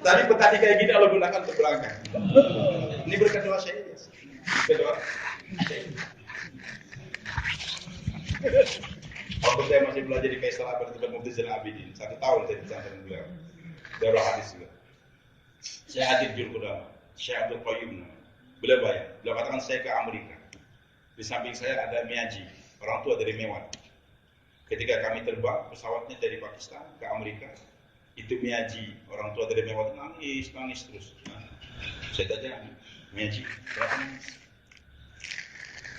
Tadi petani kayak gini Allah gunakan untuk berangkat. Ini berkat doa saya. Berdoa. Waktu saya masih belajar di Faisal Abad tempat Mufti Zainal Abidin, 1 tahun saya di pesantren beliau. Darul Hadis juga. Saya hadir di Jurkudama, Syekh Abdul Qayyum. Beliau bayar. Beliau katakan saya ke Amerika. Di samping saya ada Miyaji, orang tua dari Mewan. Ketika kami terbang, pesawatnya dari Pakistan ke Amerika. Itu Miyaji, orang tua dari Mewan, nangis terus. Saya tanya, Miyaji, kenapa nangis?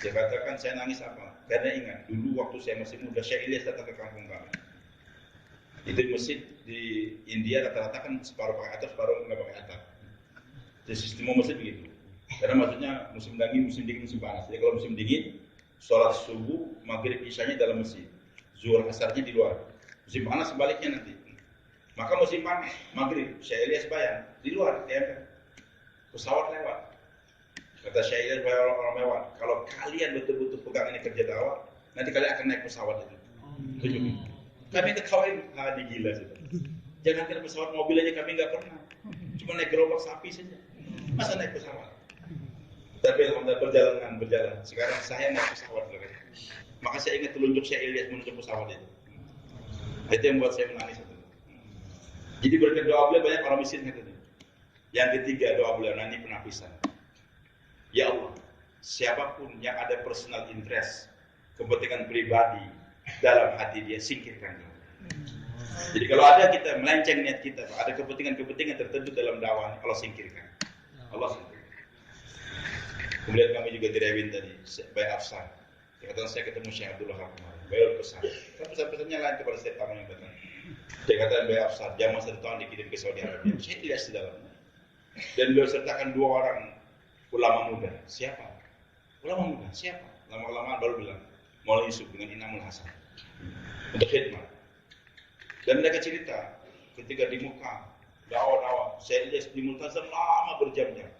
Dia katakan saya nangis apa? Karena ingat, dulu waktu saya masih muda, Syekh Ilyas datang ke kampung kami. Itu masjid di India rata-rata kan separuh pakai atap, separuh nggak pakai atap. Jadi sistem masjid begitu. Karena maksudnya musim dingin, musim panas. Jadi kalau musim dingin, sholat subuh, maghrib, isyanya dalam masjid. Zuhur, asarnya di luar. Musim panas sebaliknya nanti. Maka musim panas, maghrib, Syekh Ilyas bayang di luar, pesawat lewat. Kata Syekh Ilyas bayar orang mewah, kalau kalian betul-betul pegang ini kerja dakwah, nanti kalian akan naik pesawat itu. Tunjukin. Kami ketawain, gila sudah. Jangan kira pesawat mobil aja kami nggak pernah. Cuma naik gerobak sapi saja. Masa naik pesawat? Tapi alhamdulillah berjalan. Sekarang saya naik pesawat. Maka saya ingat telunjuk Syekh Ilyas menunjuk pesawat itu. Itu yang buat saya menangis. Jadi berkat doa beliau banyak orang miskin katanya. Yang ketiga doa beliau nanti penapisan. Ya Allah, siapapun yang ada personal interest, kepentingan pribadi dalam hati dia, singkirkan dia. Jadi kalau ada kita melenceng niat kita, ada kepentingan tertentu dalam dakwah, Allah singkirkan. Allah singkirkan. Kemudian kami juga direwin tadi, Bayi Afsar. Kata saya ketemu Syekh Abdullah kemarin, beliau pesan. Tapi pesan-pesannya lain kepada setiap tamu yang datang. Dia kata Bayi Afsar, jamaah 1 tahun dikirim ke Saudi Arabia. Saya tidak sedalamnya. Dan beliau sertakan 2 orang ulama muda. Siapa? Ulama muda. Siapa? Lama-lamaan baru bilang, Maulana Yusuf dengan Inamul Hasan untuk khidmat. Dan mereka cerita ketika di Mekah dakwah, saya lihat di Multazam lama berjam-jam.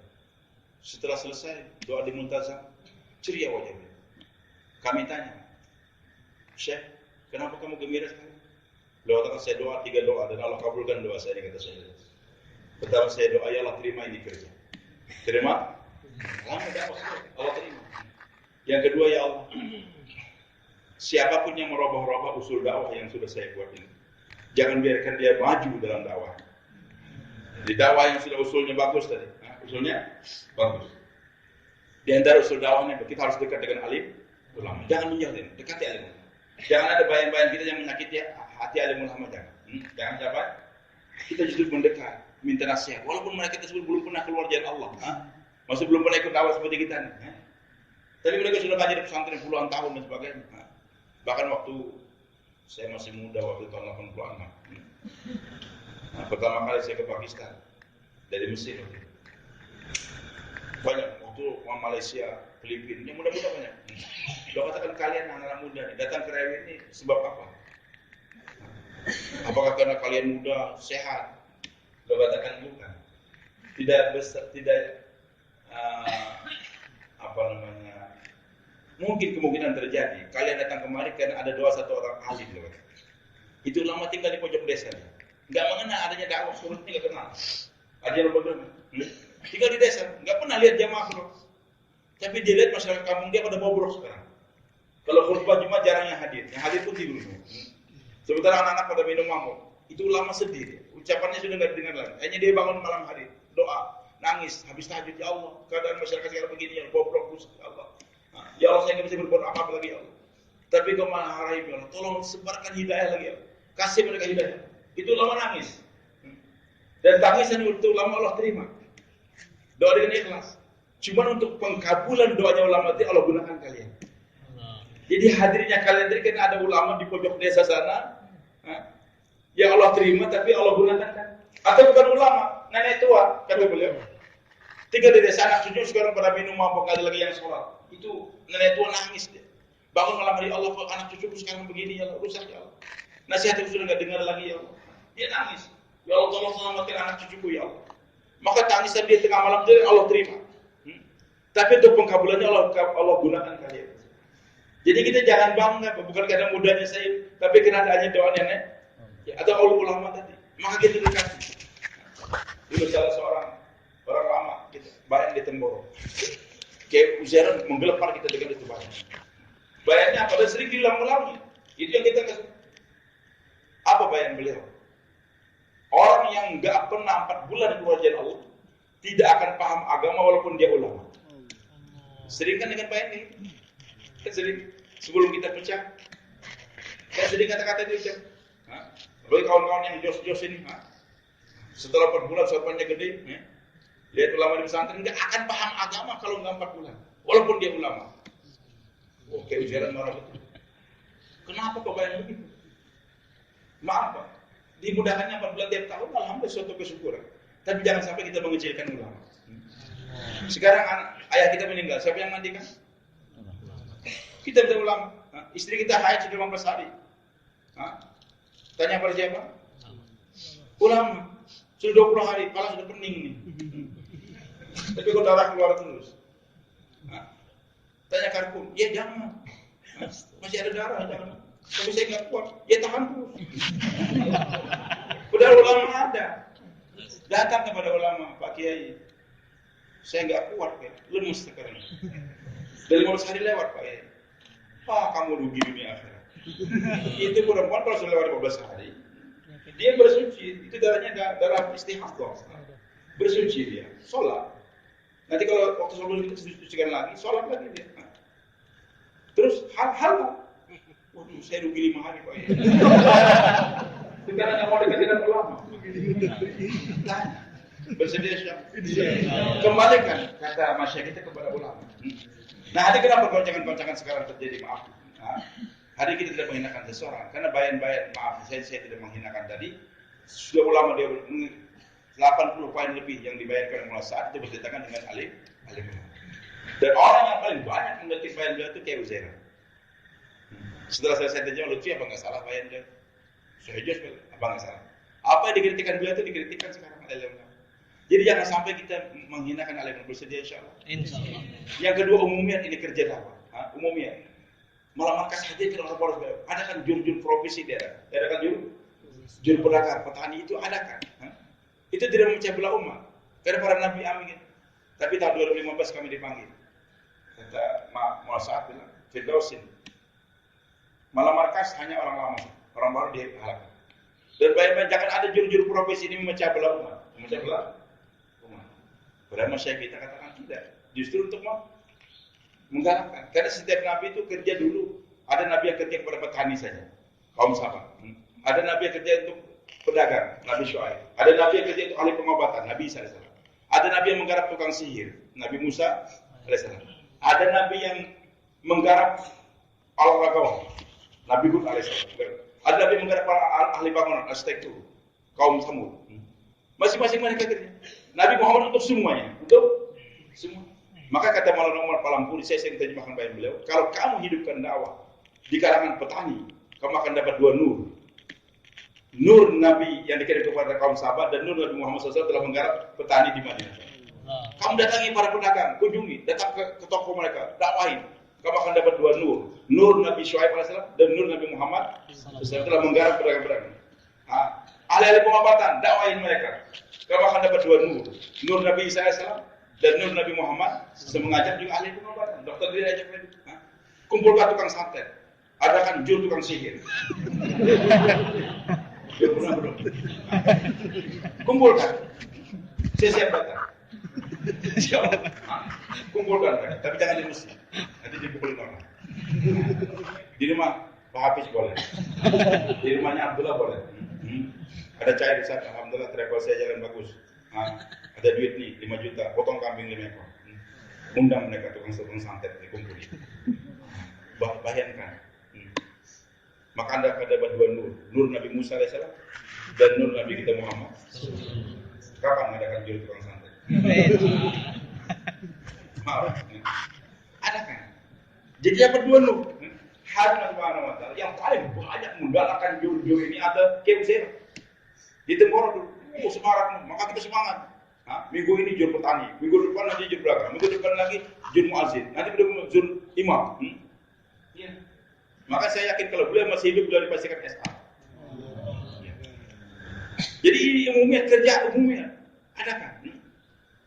Setelah selesai doa di Multazam, ceria wajahnya. Kami tanya, Syekh, kenapa kamu gembira sekali? Beliau katakan saya doa 3 doa dan Allah kabulkan doa saya, kata saya. Pertama saya doa, ya Allah terima ini kerja. Terima? Lama dakwah Allah terima. Yang kedua, ya Allah, siapapun yang merubah-rubah usul dakwah yang sudah saya buat ini, jangan biarkan dia maju dalam dakwah. Di dakwah yang sudah usulnya bagus tadi, usulnya bagus. Di antara usul dakwahnya kita harus dekat dengan alim ulama. Jangan menjauhin, dekati alim ulama. Jangan ada bayang-bayang kita yang menyakiti hati alim ulama, jangan siapa? Kita justru mendekat, minta nasihat. Walaupun mereka tersebut belum pernah keluar jalan Allah, masih belum pernah ikut dakwah seperti kita nih. Tapi mereka sudah ngajar di pesantren puluhan tahun dan sebagainya. Bahkan waktu saya masih muda, waktu tahun 86. Nah, pertama kali saya ke Pakistan dari Mesir. Banyak waktu orang Malaysia, Filipina, yang muda-muda banyak. Dia katakan kalian anak-anak muda nih, datang ke Rewi ini sebab apa? Apakah karena kalian muda, sehat? Dia katakan bukan. Tidak apa namanya? Mungkin kemungkinan terjadi. Kalian datang kemari karena ada doa satu orang alim. Itu lama tinggal di pojok desa. Nggak mengenal adanya dakwah, surutnya nggak kenal. Ada yang bagaimana? Tinggal di desa, nggak pernah lihat jamaah bro. Tapi dia lihat masyarakat kampung dia pada bobrok sekarang. Kalau khutbah Jumat jarang yang hadir pun tidur. Sementara anak-anak pada minum mabuk. Itu lama sedih. Ucapannya sudah nggak didengar lagi. Hanya dia bangun malam hari, doa, nangis, habis tahajud, ya Allah, keadaan masyarakat sekarang begini, ya bobrok, ya Allah. Ya Allah, saya nggak bisa berbuat apa-apa lagi ya Allah. Tapi kau marahi ya Allah, tolong sebarkan hidayah lagi ya Allah. Kasih mereka hidayah. Itu lama nangis. Dan tangisan itu lama Allah terima. Doa dengan ikhlas. Cuma untuk pengkabulan doanya ulama itu Allah gunakan kalian. Jadi hadirnya kalian tadi karena ada ulama di pojok desa sana, yang Allah terima tapi Allah gunakan kan. Atau bukan ulama, nenek tua kata beliau. Tinggal di desa anak cucu sekarang pada minum mabuk, ada lagi yang sholat. Itu nenek tua nangis dia. Bangun malam hari Allah, anak cucuku sekarang begini ya Allah, rusak ya Allah. Nasihatnya sudah nggak dengar lagi ya Allah. Dia nangis. Ya Allah, tolong selamatkan anak cucuku ya Allah. Maka tangisan dia tengah malam itu Allah terima. Tapi untuk pengkabulannya Allah gunakan kalian. Jadi kita jangan bangga, bukan karena mudanya saya, tapi karena adanya doa nenek atau ulama tadi. Maka kita dekati. Dulu salah seorang orang lama, kita bayang di Temboro. Kayak usiaran menggelepar kita dengan itu bayang. Bayangnya apa? Dan sering diulang-ulangi. Itu yang kita kasih. Apa bayang beliau? Orang yang nggak pernah 4 bulan di kerajaan Allah tidak akan paham agama walaupun dia ulama. Sering kan dengan bayang ini? Kan sering sebelum kita pecah. Kan sering kata-kata dia pecah. Bagi kawan-kawan yang jos-jos ini, setelah 4 bulan sopannya gede, lihat ulama di pesantren nggak akan paham agama kalau nggak 4 bulan, walaupun dia ulama. Oke, ujaran marah itu. Kenapa kau bayang begitu? Maaf Pak, dimudahkannya 4 bulan tiap tahun, alhamdulillah suatu kesyukuran. Tapi jangan sampai kita mengecilkan ulama. Sekarang ayah kita meninggal, siapa yang mandikan? Kita bisa ulama. Istri kita haid sudah 15 hari. Tanya pada siapa? Ulama. Sudah 20 hari, kepala sudah pening nih. Tapi kok darah keluar terus. Tanya karpun, ya jangan. Masih ada darah, jangan. Tapi saya nggak kuat, ya tahan terus. Udah ulama ada. Datang kepada ulama, Pak Kiai. Saya nggak kuat, ya. Lemes sekarang. Dari 15 hari lewat, Pak Kiai. Kamu rugi dunia akhirat. Itu perempuan kalau sudah lewat 15 hari, dia bersuci. Itu darahnya darah istihadah. Bersuci dia, sholat. Nanti kalau waktu sebelum kita sucikan lagi, sholat lagi dia. Terus hal-hal. Waduh, saya rugi 5 hari Pak. Sekarang nggak mau dekat dengan ulama. Tanya, bersedia siapa? Kembalikan kata masyarakat kita kepada ulama. Nah, hari kenapa goncangan-goncangan sekarang terjadi? Maaf. Hari kita tidak menghinakan seseorang karena bayan-bayan, maaf saya tidak menghinakan tadi. Sudah ulama dia 80 poin lebih yang dibayarkan mulai saat itu bertentangan dengan alim. Dan orang yang paling banyak mengerti bayan beliau itu kayak Uzair. Setelah saya tanya lucu apa nggak salah bayan beliau? Saya jujur apa nggak salah? Apa yang dikritikan beliau itu dikritikan sekarang alim. Jadi jangan sampai kita menghinakan alim. Bersedia insyaallah. Insyaallah. Yang kedua umumiyat, ini kerja dakwah. Umumiyat. Malah markas hadir ke orang poros. Ada kan jur-jur profesi dia ada kan jur pedagang, petani itu ada kan. Itu tidak memecah belah umat. Karena para nabi amin. Tapi tahun 2015 kami dipanggil. Kata Muasa'ab bilang, Firdausin. Malah markas hanya orang lama, orang baru dihalakkan. Dan baik-baik jangan ada jur-jur profesi ini memecah belah umat. Memecah belah umat. Padahal masyarakat kita katakan tidak. Justru untuk menggalakkan. Karena setiap nabi itu kerja dulu. Ada nabi yang kerja kepada petani saja, kaum sahabat. Ada nabi yang kerja untuk pedagang, Nabi Syuaib. Ada nabi yang kerja untuk ahli pengobatan, Nabi Isa AS. Ada nabi yang menggarap tukang sihir, Nabi Musa AS. Ada nabi yang menggarap olahragawan, Nabi Hud alaihissalam. Ada Nabi menggarap para ahli bangunan, arsitektur, kaum Samud. Masing-masing mereka kerja. Nabi Muhammad untuk semuanya, untuk semua. Maka kata Maulana Umar Palampuri, saya sering terjemahkan bayan beliau, kalau kamu hidupkan dakwah di kalangan petani, kamu akan dapat dua nur. Nur Nabi yang dikirim kepada kaum sahabat dan nur Nabi Muhammad SAW telah menggarap petani di Madinah. Kamu datangi para pedagang, kunjungi, datang ke toko mereka, dakwahin. Kamu akan dapat dua nur. Nur Nabi Syuaib AS dan nur Nabi Muhammad SAW telah menggarap pedagang-pedagang. Ahli-ahli pengobatan, dakwahin mereka. Kamu akan dapat dua nur. Nur Nabi Isa AS dan nur Nabi Muhammad SAW mengajak juga ahli pengobatan. Dokter dia ajak mereka. Kumpulkan tukang santet. Adakan juru tukang sihir. Dia pernah belum? Kumpulkan. Saya siap datang. Kumpulkan mereka, tapi jangan di masjid. Nanti dipukulin orang. Di rumah Pak Hafiz boleh. Di rumahnya Abdullah boleh. Ada cair di sana, alhamdulillah travel saya jalan bagus. Ada duit nih 5 juta, potong kambing 5 ekor. Undang mereka tukang santet dikumpulin. Bayangkan. Maka Anda akan dapat dua nur. Nur Nabi Musa AS dan nur Nabi kita Muhammad. Kapan mengadakan juru tukang santet? Maaf. Ada kan? Jadi dapat dua nur. Harus Subhanahu wa ta'ala yang paling banyak menggalakkan juru-juru ini ada Keuser. Di Temboro dulu. Semarang. Maka kita semangat. Minggu ini juru petani. Minggu depan nanti juru pedagang. Minggu depan lagi juru muazzin. Nanti beliau juru imam. Iya. Maka saya yakin kalau beliau masih hidup, beliau dipastikan SA. Jadi ini umumnya, kerja umumnya. Ada kan?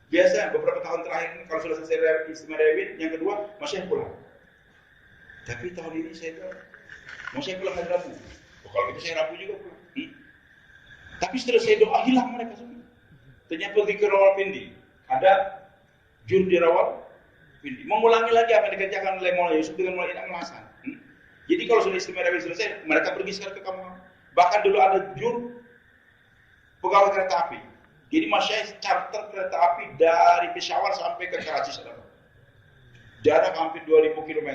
Biasa beberapa tahun terakhir ini, kalau sudah selesai istimewa Rewin, yang kedua, masih pulang. Tapi tahun ini saya tahu, masih pulang hari Rabu. Kalau gitu saya Rabu juga pulang. Tapi setelah saya doa, hilang mereka semua. Ternyata pergi ke Rawalpindi. Ada juru di Rawalpindi. Mengulangi lagi apa yang dikerjakan oleh Maulana Yusuf dengan Maulana Inam Hasan. Jadi kalau sudah istimewa Rewin selesai, mereka pergi sekarang ke kampung. Bahkan dulu ada juru pegawai kereta api. Jadi masyarakat charter kereta api dari Peshawar sampai ke Karachi selama. Jarak hampir 2000 km.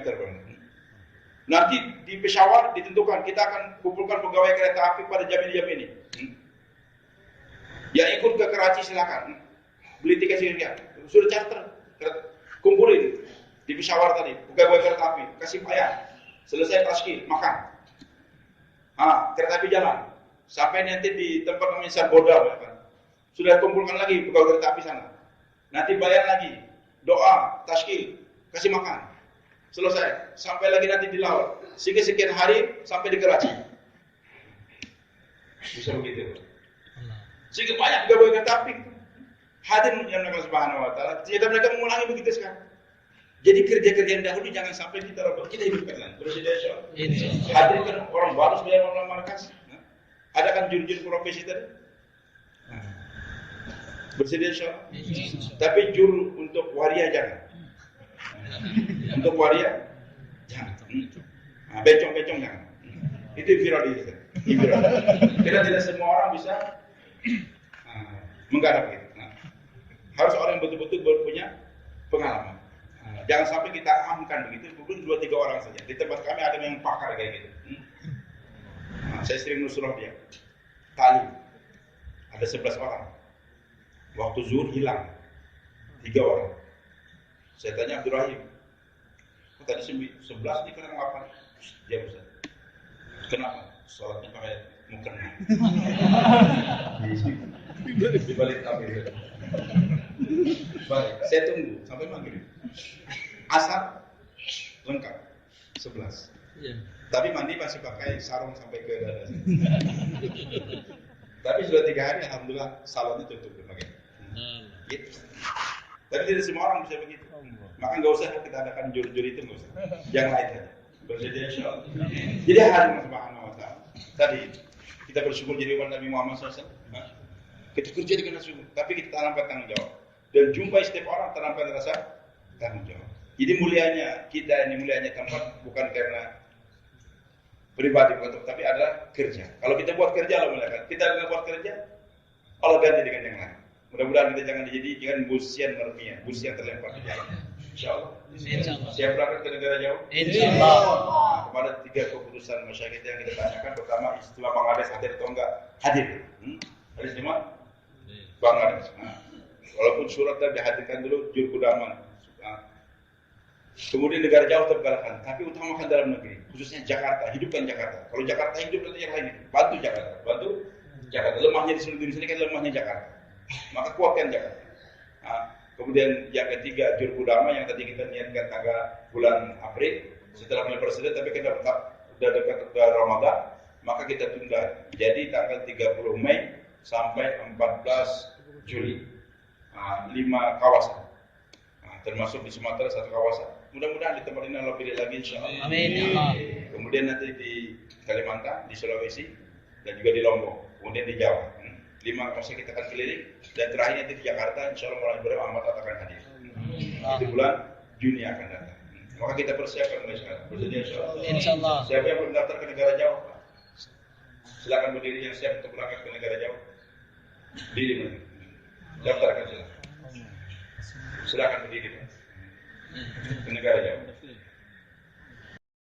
Nanti di Peshawar ditentukan kita akan kumpulkan pegawai kereta api pada jam ini. Yang ikut ke Karachi silakan. Beli tiket sendirian. Sudah charter. Kumpulin di Peshawar tadi pegawai kereta api, kasih bayar. Selesai taskil, makan. Kereta api jalan. Sampai nanti di tempat namanya Sarboda, kan. Sudah kumpulkan lagi pegawai kereta api sana. Nanti bayar lagi. Doa, taskil, kasih makan. Selesai. Sampai lagi nanti di laut. Sekian hari sampai di Karachi. Bisa begitu. Sehingga banyak pegawai kereta api hadir yang Allah Subhanahu wa ta'ala. Ternyata mereka mengulangi begitu sekarang. Jadi kerja-kerja yang dahulu jangan sampai kita hidupkan lagi. Presiden hadirkan orang baru sebagai orang markas. Ada kan juru-juru profesi tadi? Presiden tapi juru untuk waria jangan. Untuk waria jangan. Becong-becong jangan. Itu viral itu. Karena tidak semua orang bisa menggarap gitu. Harus orang yang betul-betul punya pengalaman. Jangan sampai kita ahamkan begitu, mungkin 2-3 orang saja. Di tempat kami ada yang pakar kayak gitu. Saya sering nusrah dia. Tali. Ada 11 orang. Waktu zuhur hilang. 3 orang. Saya tanya Abdul Rahim. Kok tadi 11 nih kenapa 8? Dia bisa. Kenapa? Sholatnya pakai mukena. Di balik tabir. Baik, saya tunggu sampai maghrib. Asar lengkap 11. Tapi mandi masih pakai sarung sampai ke dada. Tapi sudah 3 hari alhamdulillah salonnya tutup berbagai. Gitu. Tapi tidak semua orang bisa begitu. Maka nggak usah kita adakan juri-juri itu, nggak usah. Yang lain saja. Bersedia insyaallah. Jadi hari Subhanahu wa ta'ala. Tadi kita bersyukur jadi umat Nabi Muhammad SAW. Kita kerja dengan sungguh, tapi kita tanamkan tanggung jawab. Dan jumpai setiap orang tanamkan rasa tanggung jawab. Jadi mulianya kita ini mulianya tempat bukan karena pribadi, tapi adalah kerja. Kalau kita buat kerja Allah muliakan. Kita nggak buat kerja, Allah ganti dengan yang lain. Mudah-mudahan kita jangan dijadikan busian mermia, busian terlempar di jalan. Insyaallah. Siap berangkat ke negara jauh? Insyaallah. kepada 3 keputusan masyarakat yang kita tanyakan. Pertama, istimewa Bangladesh hadir atau enggak? Hadir. Ada istimewa Bangladesh. Walaupun surat tadi dihadirkan dulu Jurkudaman. Kemudian negara jauh terkalahkan, tapi utamakan dalam negeri, khususnya Jakarta, hidupkan Jakarta. Kalau Jakarta hidup, nanti yang lain bantu Jakarta, bantu Jakarta. Lemahnya di seluruh Indonesia ini kan lemahnya Jakarta, maka kuatkan Jakarta. Kemudian yang ketiga Jurkudama yang tadi kita niatkan tanggal bulan April setelah mulai presiden, tapi kita sudah dekat ke Ramadan, maka kita tunda. Jadi tanggal 30 Mei sampai 14 Juli, 5 kawasan. Termasuk di Sumatera 1 kawasan. Mudah-mudahan di tempat ini Allah pilih lagi insyaallah. Amin ya Allah. Kemudian nanti di Kalimantan, di Sulawesi, dan juga di Lombok. Kemudian di Jawa. 5 kawasan kita akan keliling. Dan terakhir nanti di Jakarta, insyaallah mulai berapa Ahmad akan hadir. Itu bulan Juni akan datang. Maka kita persiapkan mulai sekarang. Bersedia insyaallah. Insyaallah. Siapa yang belum daftar ke negara jauh? Silakan berdiri yang siap untuk berangkat ke negara jauh. Diri mana? Daftarkan silakan. Silakan berdiri.